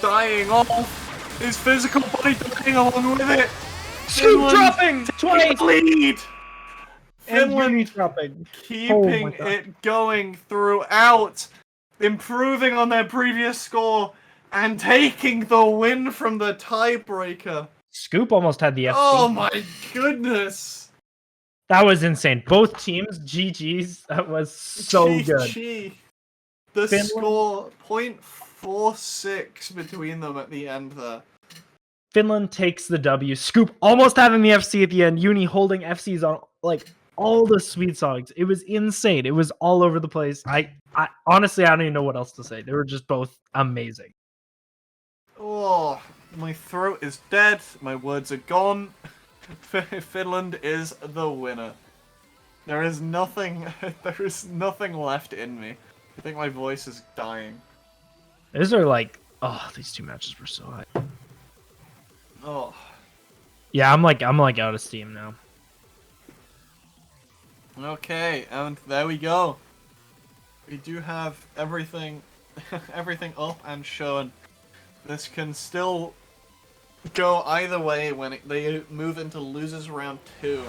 dying off. His physical body dying along with it. Scoop dropping taking twice. the lead. And Uni Finland dropping. keeping God. it going throughout, improving on their previous score, and taking the win from the tiebreaker. Scoop almost had the FC. Oh my goodness! That was insane. Both teams, GG's. That was so good. GG. The Finland- score 0.46 between them at the end there. Finland takes the W. Scoop almost having the FC at the end. Uni holding FCs on like all the sweet songs. It was insane. It was all over the place. I honestly, I don't even know what else to say. They were just both amazing. Oh, my throat is dead. My words are gone. Finland is the winner. There is nothing. There is nothing left in me. I think my voice is dying. These are like, oh, these 2 matches were so high. Oh. Yeah, I'm like out of steam now. Okay, and there we go. We do have everything, everything up and shown. This can still go either way when they move into losers round 2.